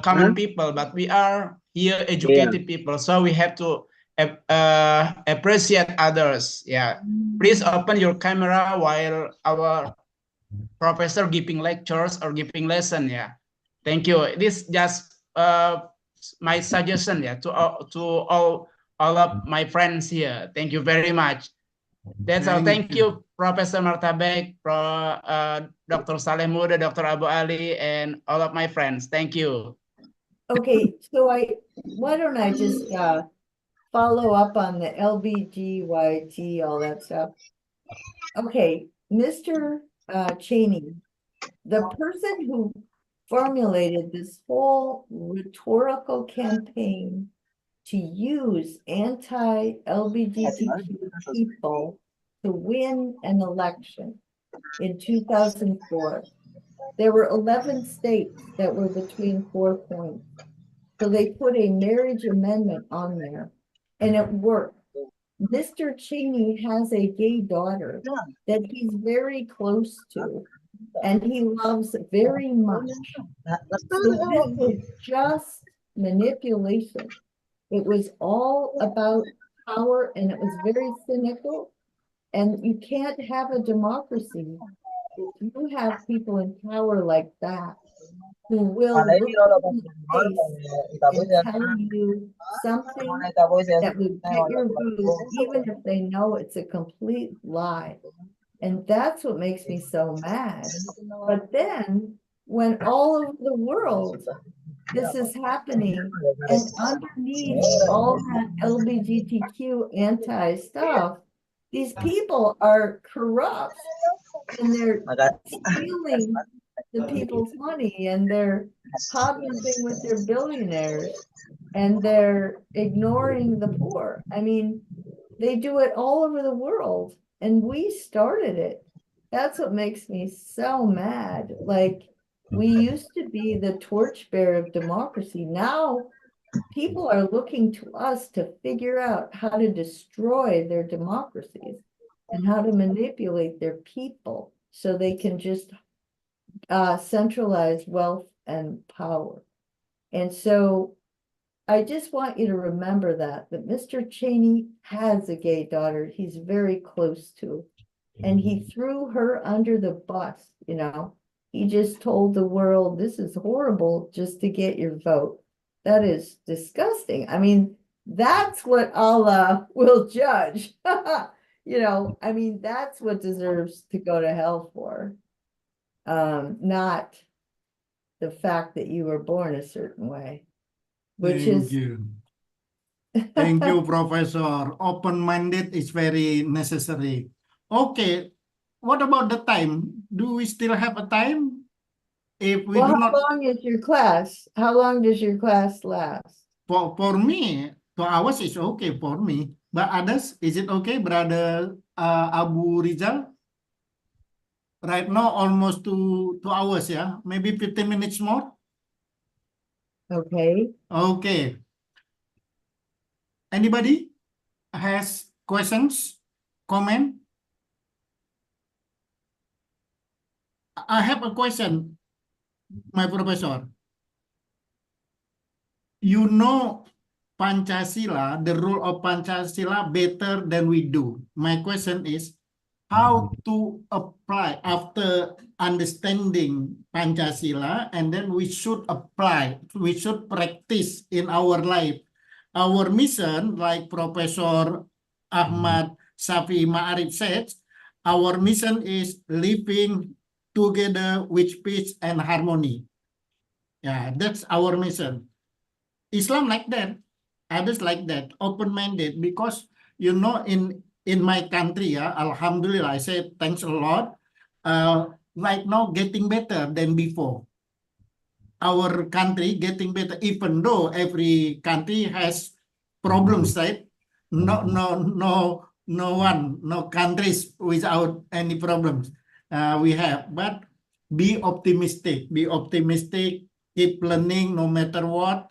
Speaker 11: common people, but we are here educated people, so we have to appreciate others, please open your camera while our professor giving lectures or giving lesson, thank you. This just my suggestion, to all of my friends here. Thank you very much. That's all. Thank you, Professor Marta Beck, Dr. Saleh Muda, Dr. Abu Ali, and all of my friends. Thank you.
Speaker 2: Okay, so why don't I just follow up on the LBGYT, all that stuff. Okay, Mr. Cheney, the person who formulated this whole rhetorical campaign to use anti-LGBTQ people to win an election in 2004. There were 11 states that were between 4 points. So they put a marriage amendment on there, and it worked. Mr. Cheney has a gay daughter that he's very close to, and he loves very much. So this was just manipulation. It was all about power, and it was very cynical. And you can't have a democracy if you have people in power like that, who will look you in the face and tell you something that would get your vote, even if they know it's a complete lie. And that's what makes me so mad. But then, when all over the world this is happening, and underneath all that LGBTQ anti stuff, these people are corrupt, and they're stealing the people's money, and they're hobnobbing with their billionaires, and they're ignoring the poor. I mean, they do it all over the world, and we started it. That's what makes me so mad. Like, we used to be the torchbearer of democracy. Now people are looking to us to figure out how to destroy their democracies. and how to manipulate their people so they can just centralize wealth and power. And so I just want you to remember that Mr. Cheney has a gay daughter he's very close to, and he threw her under the bus, you know. He just told the world, this is horrible just to get your vote. That is disgusting. I mean, that's what Allah will judge. You know, I mean, that's what deserves to go to hell for. Not the fact that you were born a certain way, which
Speaker 1: Thank
Speaker 2: is
Speaker 1: you. Thank you, Professor. Open-minded is very necessary. Okay, what about the time? Do we still have a time? If we
Speaker 2: well,
Speaker 1: do
Speaker 2: how
Speaker 1: not,
Speaker 2: long is your class? How long does your class last?
Speaker 1: for me, 2 hours is okay for me. But others, is it okay, Brother Abu Rizal? Right now, almost 2 hours, yeah? Maybe 15 minutes more?
Speaker 2: Okay.
Speaker 1: Okay. Anybody has questions, comment? I have a question, my professor. You know Pancasila, the rule of Pancasila better than we do. My question is, how to apply after understanding Pancasila, and then we should apply, we should practice in our life. Our mission, like Professor Ahmad Safi Ma'arif said, our mission is living together with peace and harmony. Yeah, that's our mission. Islam like that, others like that, open-minded, because you know, in my country, yeah, Alhamdulillah, I say thanks a lot. Right now, getting better than before. Our country getting better, even though every country has problems, right? No countries without any problems. We have, but be optimistic. Be optimistic. Keep learning, no matter what.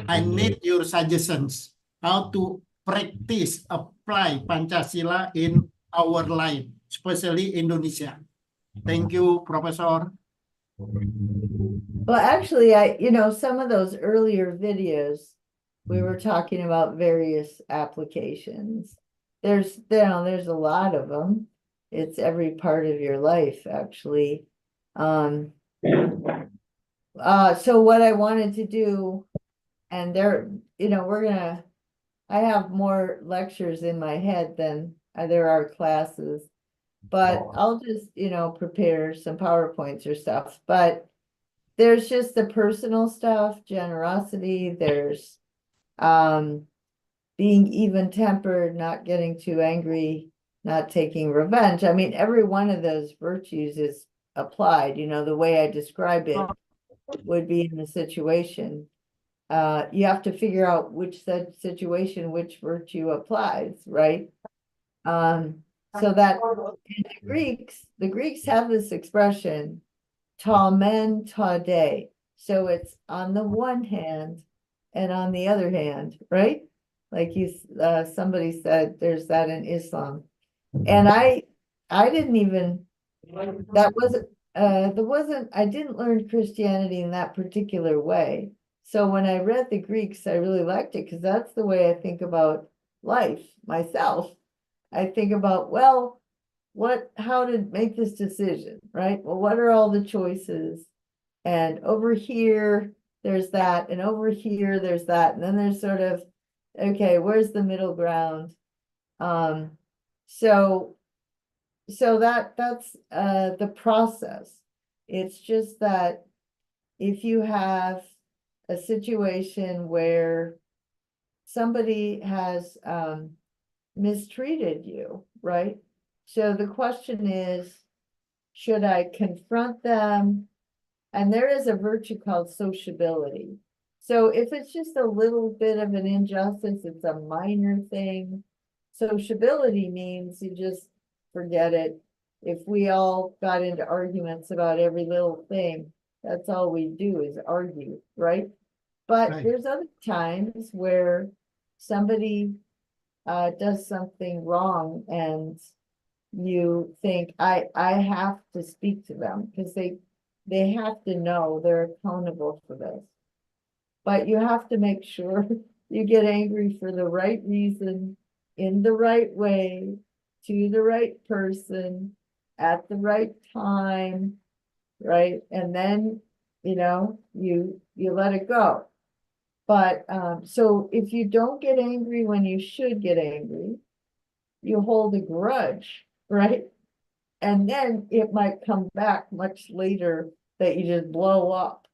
Speaker 1: I need your suggestions how to practice, apply Pancasila in our life, especially Indonesia. Thank you, Professor.
Speaker 2: Well, actually, some of those earlier videos, we were talking about various applications. There's a lot of them. It's every part of your life, actually. So what I wanted to do, and I have more lectures in my head than there are classes, but I'll just, prepare some PowerPoints or stuff. But there's just the personal stuff, generosity, there's being even-tempered, not getting too angry, not taking revenge. I mean, every one of those virtues is applied, the way I describe it would be in the situation. You have to figure out which situation, which virtue applies, right? So that in the Greeks have this expression, ta men, ta de. So it's on the one hand and on the other hand, right? Like somebody said, there's that in Islam. And I didn't even, I didn't learn Christianity in that particular way. So when I read the Greeks, I really liked it because that's the way I think about life myself. I think about, well, how to make this decision, right? Well, what are all the choices? And over here, there's that, and over here, there's that. And then there's sort of, okay, where's the middle ground? So that's the process. It's just that if you have a situation where somebody has mistreated you, right? So the question is, should I confront them? And there is a virtue called sociability. So if it's just a little bit of an injustice, it's a minor thing. Sociability means you just forget it. If we all got into arguments about every little thing, that's all we do is argue, right? But
Speaker 1: Right.
Speaker 2: there's other times where somebody does something wrong and you think, I have to speak to them because they have to know they're accountable for this. But you have to make sure you get angry for the right reason, in the right way, to the right person, at the right time, right? And then, you let it go. But so if you don't get angry when you should get angry, you hold a grudge, right? And then it might come back much later that you just blow up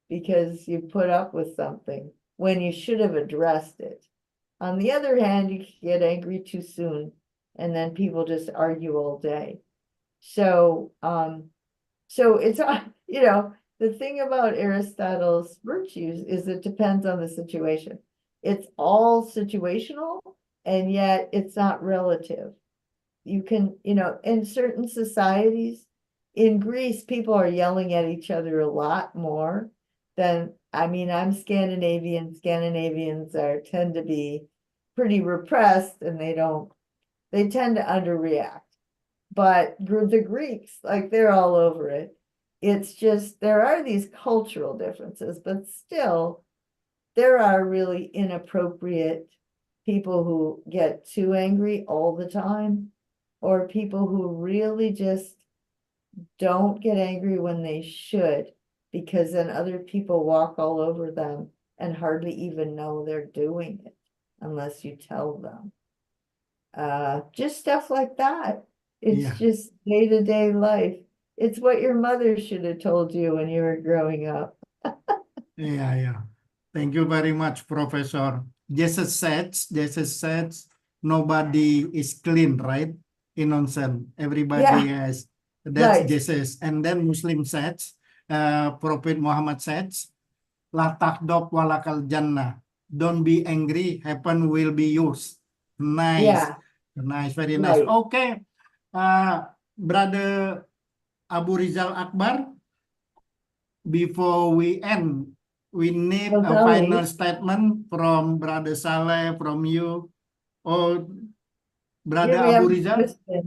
Speaker 2: because you put up with something when you should have addressed it. On the other hand, you can get angry too soon, and then people just argue all day. So, so it's, the thing about Aristotle's virtues is it depends on the situation. It's all situational, and yet it's not relative. You can, in certain societies, in Greece, people are yelling at each other a lot more than, I'm Scandinavian. Scandinavians tend to be pretty repressed, and they tend to underreact. But the Greeks, they're all over it. It's just, there are these cultural differences, but still, there are really inappropriate people who get too angry all the time, or people who really just don't get angry when they should, because then other people walk all over them and hardly even know they're doing it unless you tell them. Just stuff like that. It's
Speaker 1: Yeah.
Speaker 2: just day-to-day life. It's what your mother should have told you when you were growing up.
Speaker 1: Yeah. Thank you very much, Professor. Jesus says, nobody is clean, right? Innocent. Everybody has. That's
Speaker 2: Right.
Speaker 1: Jesus. And then Muslim says, Prophet Muhammad says, La takdob walakal jannah. Don't be angry. Heaven will be yours. Nice.
Speaker 2: Yeah.
Speaker 1: Nice. Very nice.
Speaker 2: Right.
Speaker 1: Okay. Brother Abu Rizal Akbar, before we end, we need a
Speaker 2: Ghazali.
Speaker 1: final statement from Brother Saleh, from you, or Brother
Speaker 2: Here we have
Speaker 1: Abu
Speaker 2: a
Speaker 1: Rizal.
Speaker 2: question.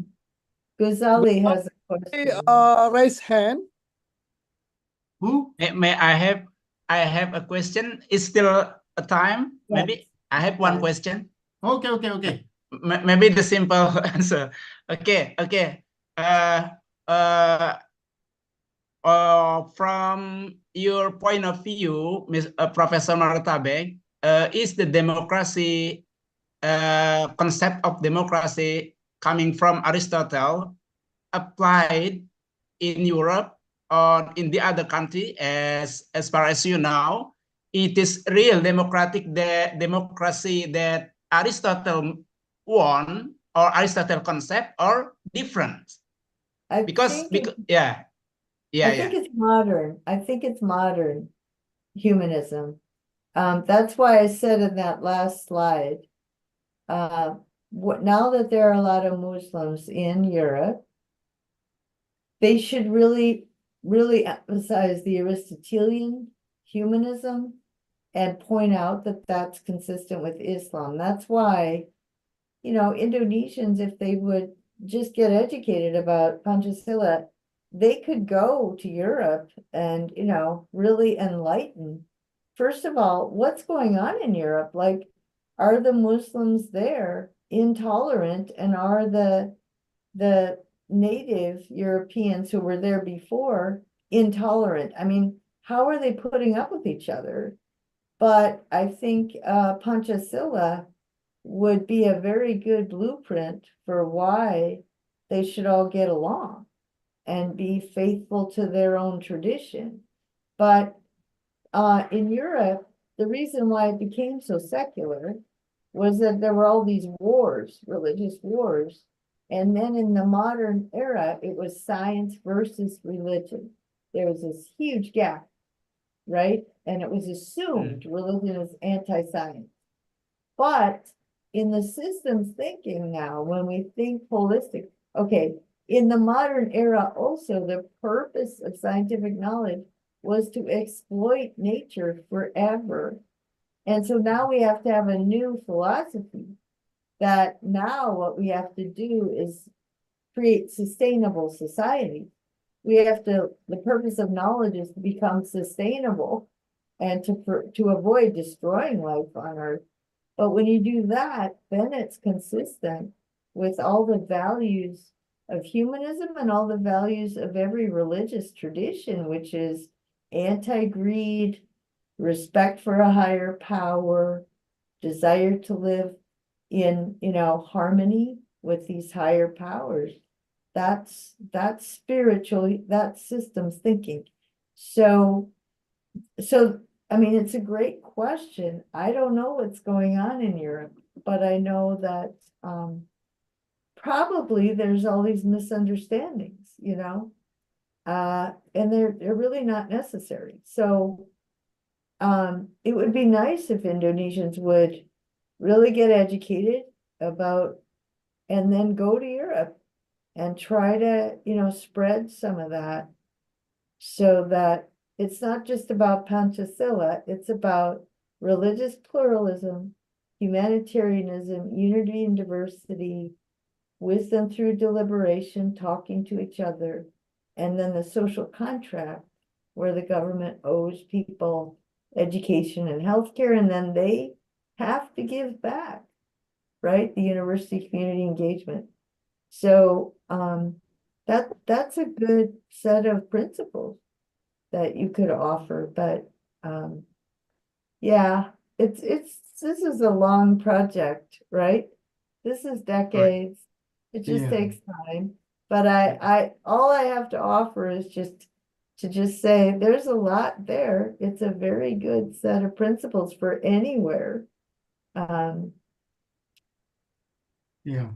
Speaker 2: Ghazali has a question.
Speaker 3: Raise hand.
Speaker 1: Who?
Speaker 11: May I have a question? Is still a time?
Speaker 2: Yes.
Speaker 11: Maybe I have one
Speaker 2: Yes.
Speaker 11: question.
Speaker 1: Okay.
Speaker 11: Maybe the simple answer. Okay. From your point of view, Professor Martabek, is the democracy concept of democracy coming from Aristotle applied in Europe or in the other country? As far as you know, it is real democracy that Aristotle won, or Aristotle concept, or different?
Speaker 2: I
Speaker 11: Because
Speaker 2: think it's modern. I think it's modern humanism. That's why I said in that last slide, now that there are a lot of Muslims in Europe, they should really, really emphasize the Aristotelian humanism and point out that that's consistent with Islam. That's why, Indonesians, if they would just get educated about Pancasila, they could go to Europe and, really enlighten. First of all, what's going on in Europe? Are the Muslims there intolerant, and are the native Europeans who were there before intolerant? How are they putting up with each other? But I think Pancasila would be a very good blueprint for why they should all get along and be faithful to their own tradition. But in Europe, the reason why it became so secular was that there were all these wars, religious wars. And then in the modern era, it was science versus religion. There was this huge gap, right? And it was assumed religion is anti-science. But in the systems thinking now, when we think holistic, okay, in the modern era also, the purpose of scientific knowledge was to exploit nature forever. And so now we have to have a new philosophy that now what we have to do is create sustainable society. We have to, the purpose of knowledge is to become sustainable and to avoid destroying life on Earth. But when you do that, then it's consistent with all the values of humanism and all the values of every religious tradition, which is anti-greed, respect for a higher power, desire to live in, harmony with these higher powers. That's spiritual, that's systems thinking. So, I mean, it's a great question. I don't know what's going on in Europe, but I know that probably there's all these misunderstandings, and they're really not necessary. So it would be nice if Indonesians would really get educated about, and then go to Europe and try to, spread some of that, so that it's not just about Pancasila, it's about religious pluralism, humanitarianism, unity and diversity, wisdom through deliberation, talking to each other, and then the social contract where the government owes people education and healthcare, and then they have to give back, right? The university community engagement. So that's a good set of principles that you could offer, but yeah, this is a long project, right? This is decades. It just
Speaker 1: Yeah.
Speaker 2: takes time. But all I have to offer is just to say there's a lot there. It's a very good set of principles for anywhere.
Speaker 1: Yeah.
Speaker 11: Yeah.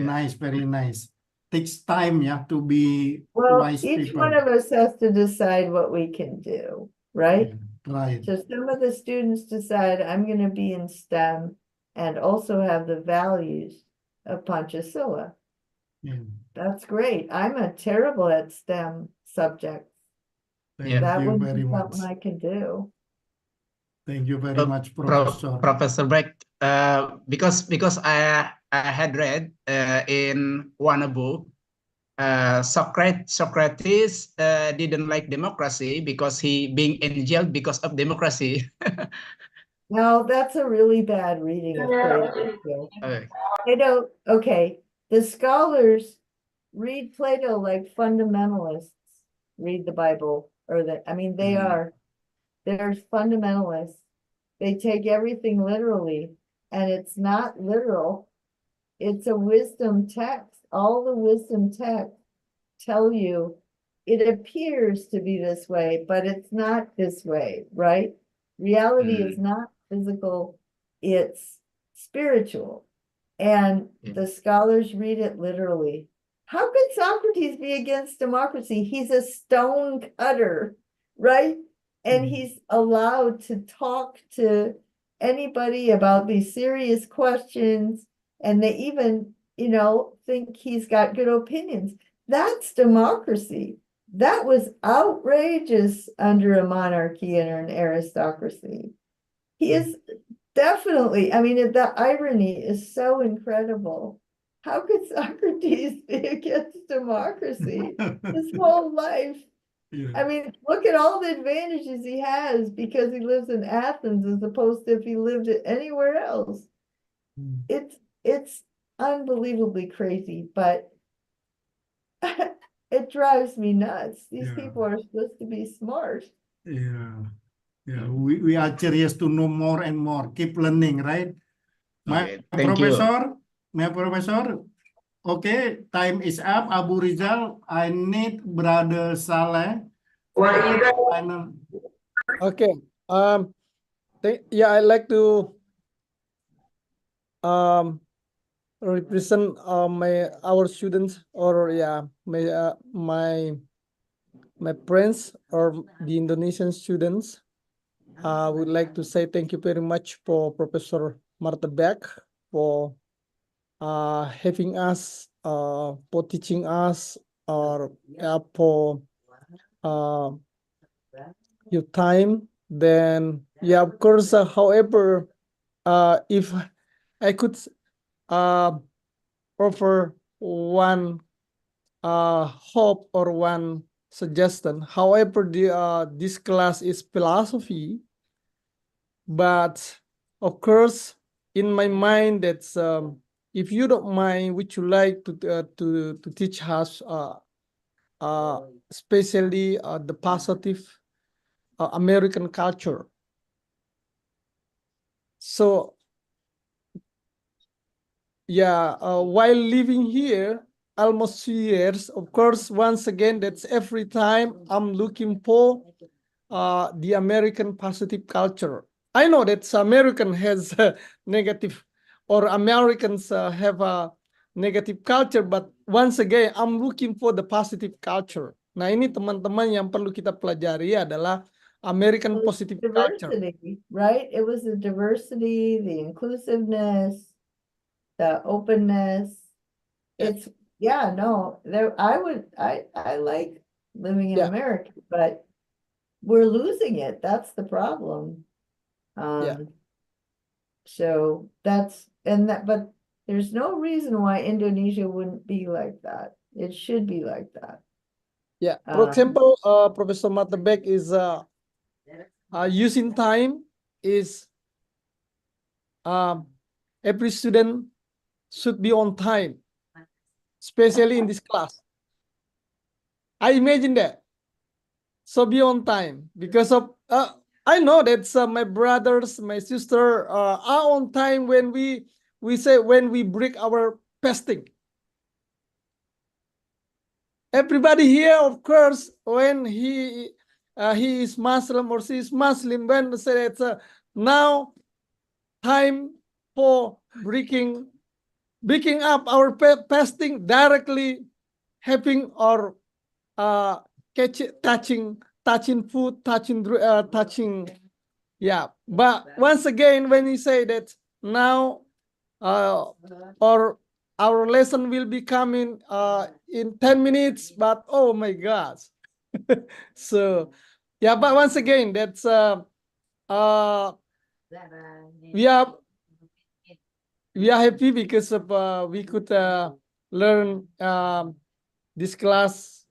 Speaker 1: Nice, very nice. Takes time, yeah, to be
Speaker 2: Well,
Speaker 1: wise
Speaker 2: each
Speaker 1: people.
Speaker 2: one of us has to decide what we can do, right?
Speaker 1: Yeah, right.
Speaker 2: So some of the students decide I'm going to be in STEM and also have the values of Pancasila.
Speaker 1: Yeah.
Speaker 2: That's great. I'm terrible at STEM subjects.
Speaker 1: Thank
Speaker 2: That
Speaker 1: you
Speaker 2: wouldn't
Speaker 1: very
Speaker 2: be
Speaker 1: much.
Speaker 2: something I could do.
Speaker 1: Thank you very much,
Speaker 11: Prof,
Speaker 1: Professor.
Speaker 11: Professor Beck, because I had read in one book, Socrates didn't like democracy because he being in jail because of democracy.
Speaker 2: No, that's a really bad reading of Plato.
Speaker 11: Okay.
Speaker 2: Okay, the scholars read Plato like fundamentalists read the Bible, there's fundamentalists. They take everything literally, and it's not literal. It's a wisdom text. All the wisdom texts tell you it appears to be this way, but it's not this way, right? Reality is not physical, it's spiritual. And the scholars read it literally. How could Socrates be against democracy? He's a stone cutter, right? And he's allowed to talk to anybody about these serious questions, and they even, think he's got good opinions. That's democracy. That was outrageous under a monarchy and an aristocracy. He is definitely, the irony is so incredible. How could Socrates be against democracy his whole life?
Speaker 1: Yeah.
Speaker 2: Look at all the advantages he has because he lives in Athens as opposed to if he lived anywhere else. It's unbelievably crazy, but it drives me nuts. These
Speaker 1: Yeah.
Speaker 2: people are supposed to be smart.
Speaker 1: Yeah. Yeah. We are curious to know more and more. Keep learning, right?
Speaker 11: Okay, thank you.
Speaker 1: My professor. Okay, time is up. Abu Rizal, I need Brother Saleh. Final.
Speaker 3: Okay. Yeah, I like to represent our students, or my friends or the Indonesian students. I would like to say thank you very much for Professor Martha Beck for having us, for teaching us, or for your time. Then of course, however, if I could offer one hope or one suggestion. However, this class is philosophy, but of course, in my mind, that's if you don't mind, would you like to teach us, especially the positive American culture? So, yeah, while living here almost 2 years, of course, once again, that's every time I'm looking for the American positive culture. I know that American has negative, or Americans have a negative culture, but once again, I'm looking for the positive culture. Nah, ini teman-teman yang perlu kita pelajari adalah American
Speaker 2: Well,
Speaker 3: positive culture.
Speaker 2: diversity, right? It was the diversity, the inclusiveness, the openness. It's, yeah, no, there, I like living in
Speaker 3: Yeah.
Speaker 2: America, but we're losing it. That's the problem.
Speaker 3: Yeah.
Speaker 2: So that's, but there's no reason why Indonesia wouldn't be like that. It should be like that.
Speaker 3: Yeah. For example, Professor Beck is using time is every student should be on time, especially in this class. I imagine that. So be on time because of I know that my brothers, my sister are on time when we say when we break our fasting. Everybody here, of course, when he is Muslim or she is Muslim, when say it's now time for breaking up our fasting, directly having or touching food, touching, yeah. But once again, when you say that now, or our lesson will be coming in 10 minutes, but oh my gosh. So, yeah, but once again, that's we are happy because of we could learn this class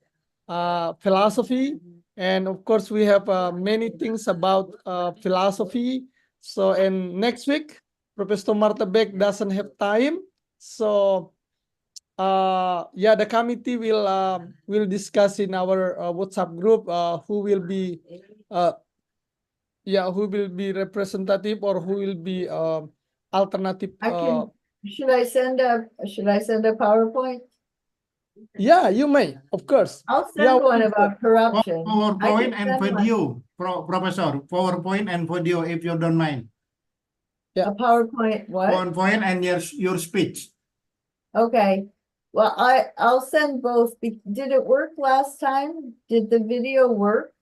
Speaker 3: philosophy, and of course we have many things about philosophy. So, and next week Professor Beck doesn't have time, so yeah, the committee will discuss in our WhatsApp group who will be representative or who will be alternative.
Speaker 2: Should I send a PowerPoint?
Speaker 3: Yeah, you may, of course.
Speaker 2: I'll send one about corruption.
Speaker 1: PowerPoint and video, Professor. PowerPoint and video, if you don't mind.
Speaker 2: Yeah. A PowerPoint, what?
Speaker 1: PowerPoint and your speech.
Speaker 2: Okay. Well, I'll send both. Did it work last time? Did the video work?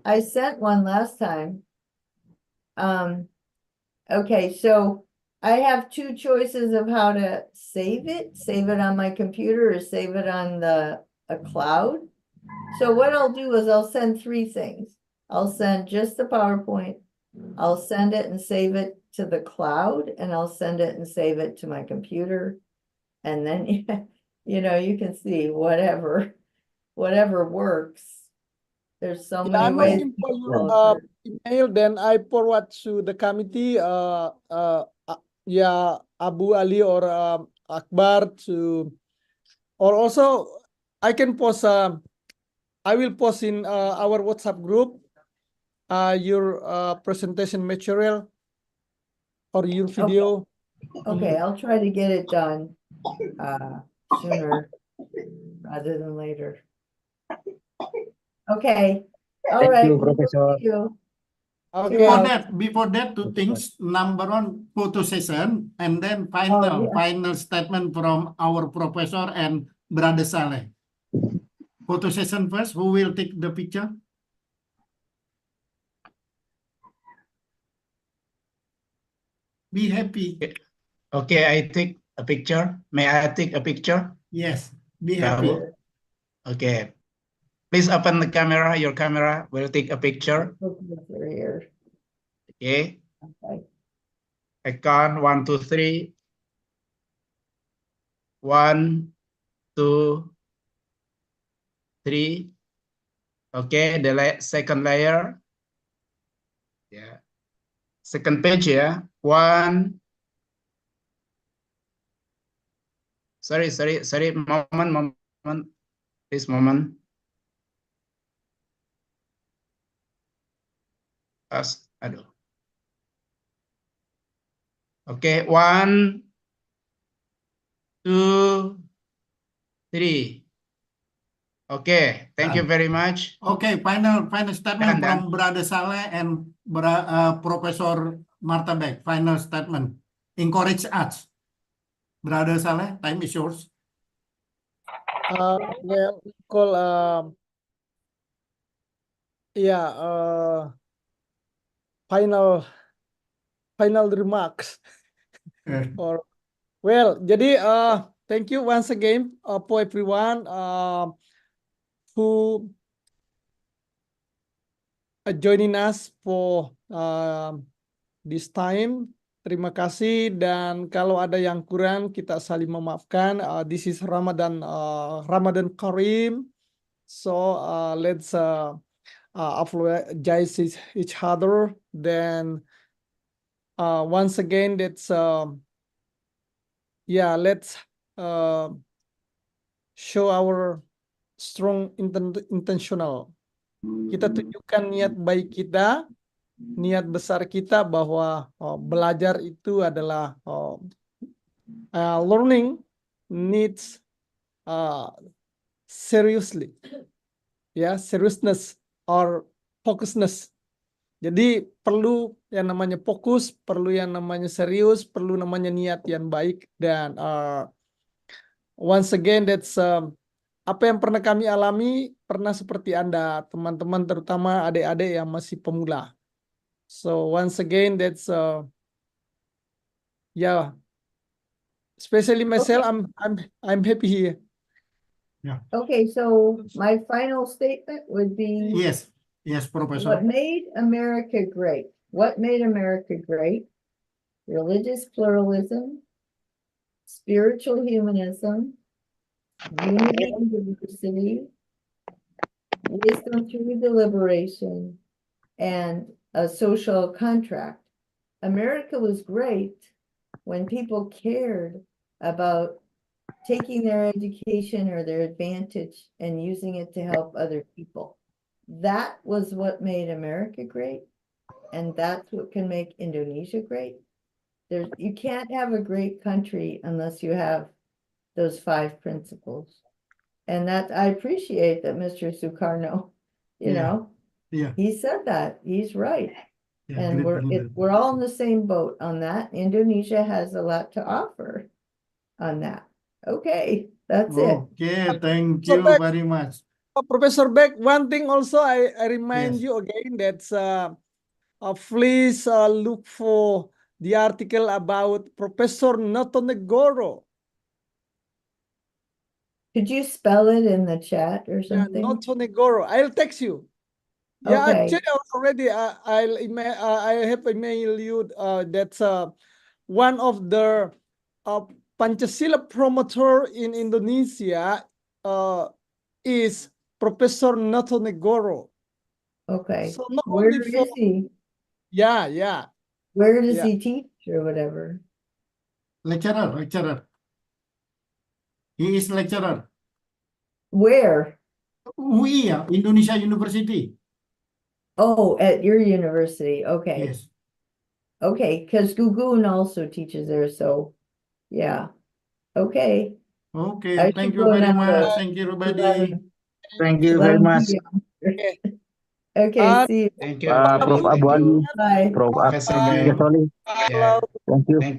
Speaker 2: I sent one last time. Okay, so I have two choices of how to save it. Save it on my computer or save it on a cloud. So what I'll do is I'll send three things. I'll send just the PowerPoint. I'll send it and save it to the cloud, and I'll send it and save it to my computer. And then, you know, you can see whatever works. There's so many
Speaker 3: I'm
Speaker 2: ways.
Speaker 3: waiting for your email, then I forward to the committee, yeah, Abu Ali or Akbar to, or also I can post, I will post in our WhatsApp group your presentation material or your video.
Speaker 2: Okay, I'll try to get it done sooner rather than later. Okay. All right.
Speaker 9: Thank you, Professor.
Speaker 2: Thank you.
Speaker 3: Okay.
Speaker 1: Before that, two things. Number one, photo session, and then final statement from our professor and Brother Saleh. Photo session first. Who will take the picture? Be happy.
Speaker 11: Okay, I take a picture. May I take a picture?
Speaker 1: Yes, be happy.
Speaker 11: Okay. Please open the camera. Your camera will take a picture. Okay. I count 1, 2, 3. 1, 2, 3. Okay, the second layer. Yeah. Second page, yeah. 1. Sorry. Moment. This moment. Aduh. Okay, 1, 2, 3. Okay, thank you very much.
Speaker 1: Okay, final statement
Speaker 11: Done.
Speaker 1: from Brother Saleh and Professor Martha Beck. Final statement. Encourage us. Brother Saleh, time is yours.
Speaker 3: Well, Nicole, final remarks. Or well, jadi thank you once again for everyone who joining us for this time. Terima kasih, dan kalau ada yang kurang kita saling memaafkan. This is Ramadan Kareem, so let's apologize each other. Then once again, let's show our strong intentional. Kita tunjukkan niat baik kita, niat besar kita bahwa belajar itu adalah learning needs seriously, seriousness or focusedness. Jadi perlu yang namanya fokus, perlu yang namanya serius, perlu namanya niat yang baik. Dan once again, that's apa yang pernah kami alami, pernah seperti Anda, teman-teman, terutama adik-adik yang masih pemula. So once again, that's especially myself, I'm happy here.
Speaker 1: Yeah.
Speaker 2: Okay, so my final statement would be
Speaker 1: Yes, Professor.
Speaker 2: what made America great? What made America great? Religious pluralism, spiritual humanism, unity and diversity, wisdom through deliberation, and a social contract. America was great when people cared about taking their education or their advantage and using it to help other people. That was what made America great, and that's what can make Indonesia great. You can't have a great country unless you have those 5 principles. And that I appreciate that Mr. Sukarno, he said that. He's right.
Speaker 1: Yeah,
Speaker 2: And we're all in the same boat on that. Indonesia has a lot to offer on that. Okay, that's it.
Speaker 1: Okay, thank
Speaker 3: So
Speaker 1: you
Speaker 3: Beck,
Speaker 1: very much.
Speaker 3: Professor Beck, one thing also I remind you again, that's please look for the article about Professor Notonegoro.
Speaker 2: Could you spell it in the chat or something?
Speaker 3: Notonegoro. I'll text you. Yeah,
Speaker 2: Okay.
Speaker 3: actually already I have emailed you. That's one of the Pancasila promoter in Indonesia is Professor Notonegoro.
Speaker 2: Okay.
Speaker 3: So not
Speaker 2: Where
Speaker 3: only for
Speaker 2: is he?
Speaker 3: yeah.
Speaker 2: Where does he teach or whatever?
Speaker 1: Lecturer. He is lecturer.
Speaker 2: Where?
Speaker 1: UI, Indonesia University.
Speaker 2: Oh, at your university. Okay.
Speaker 1: Yes.
Speaker 2: Okay, because Gugun also teaches there, so yeah. Okay.
Speaker 1: Okay,
Speaker 2: I
Speaker 1: thank
Speaker 2: should
Speaker 1: you
Speaker 2: go
Speaker 1: very
Speaker 2: now
Speaker 1: much.
Speaker 2: to
Speaker 1: Thank you, everybody.
Speaker 6: Thank you very much.
Speaker 2: Okay, see you.
Speaker 11: Thank you.
Speaker 9: Prof. Abu Ali,
Speaker 2: Bye.
Speaker 9: Prof.
Speaker 11: Professor Beck.
Speaker 9: Solih.
Speaker 11: Yeah.
Speaker 9: Thank you.
Speaker 11: Thank you.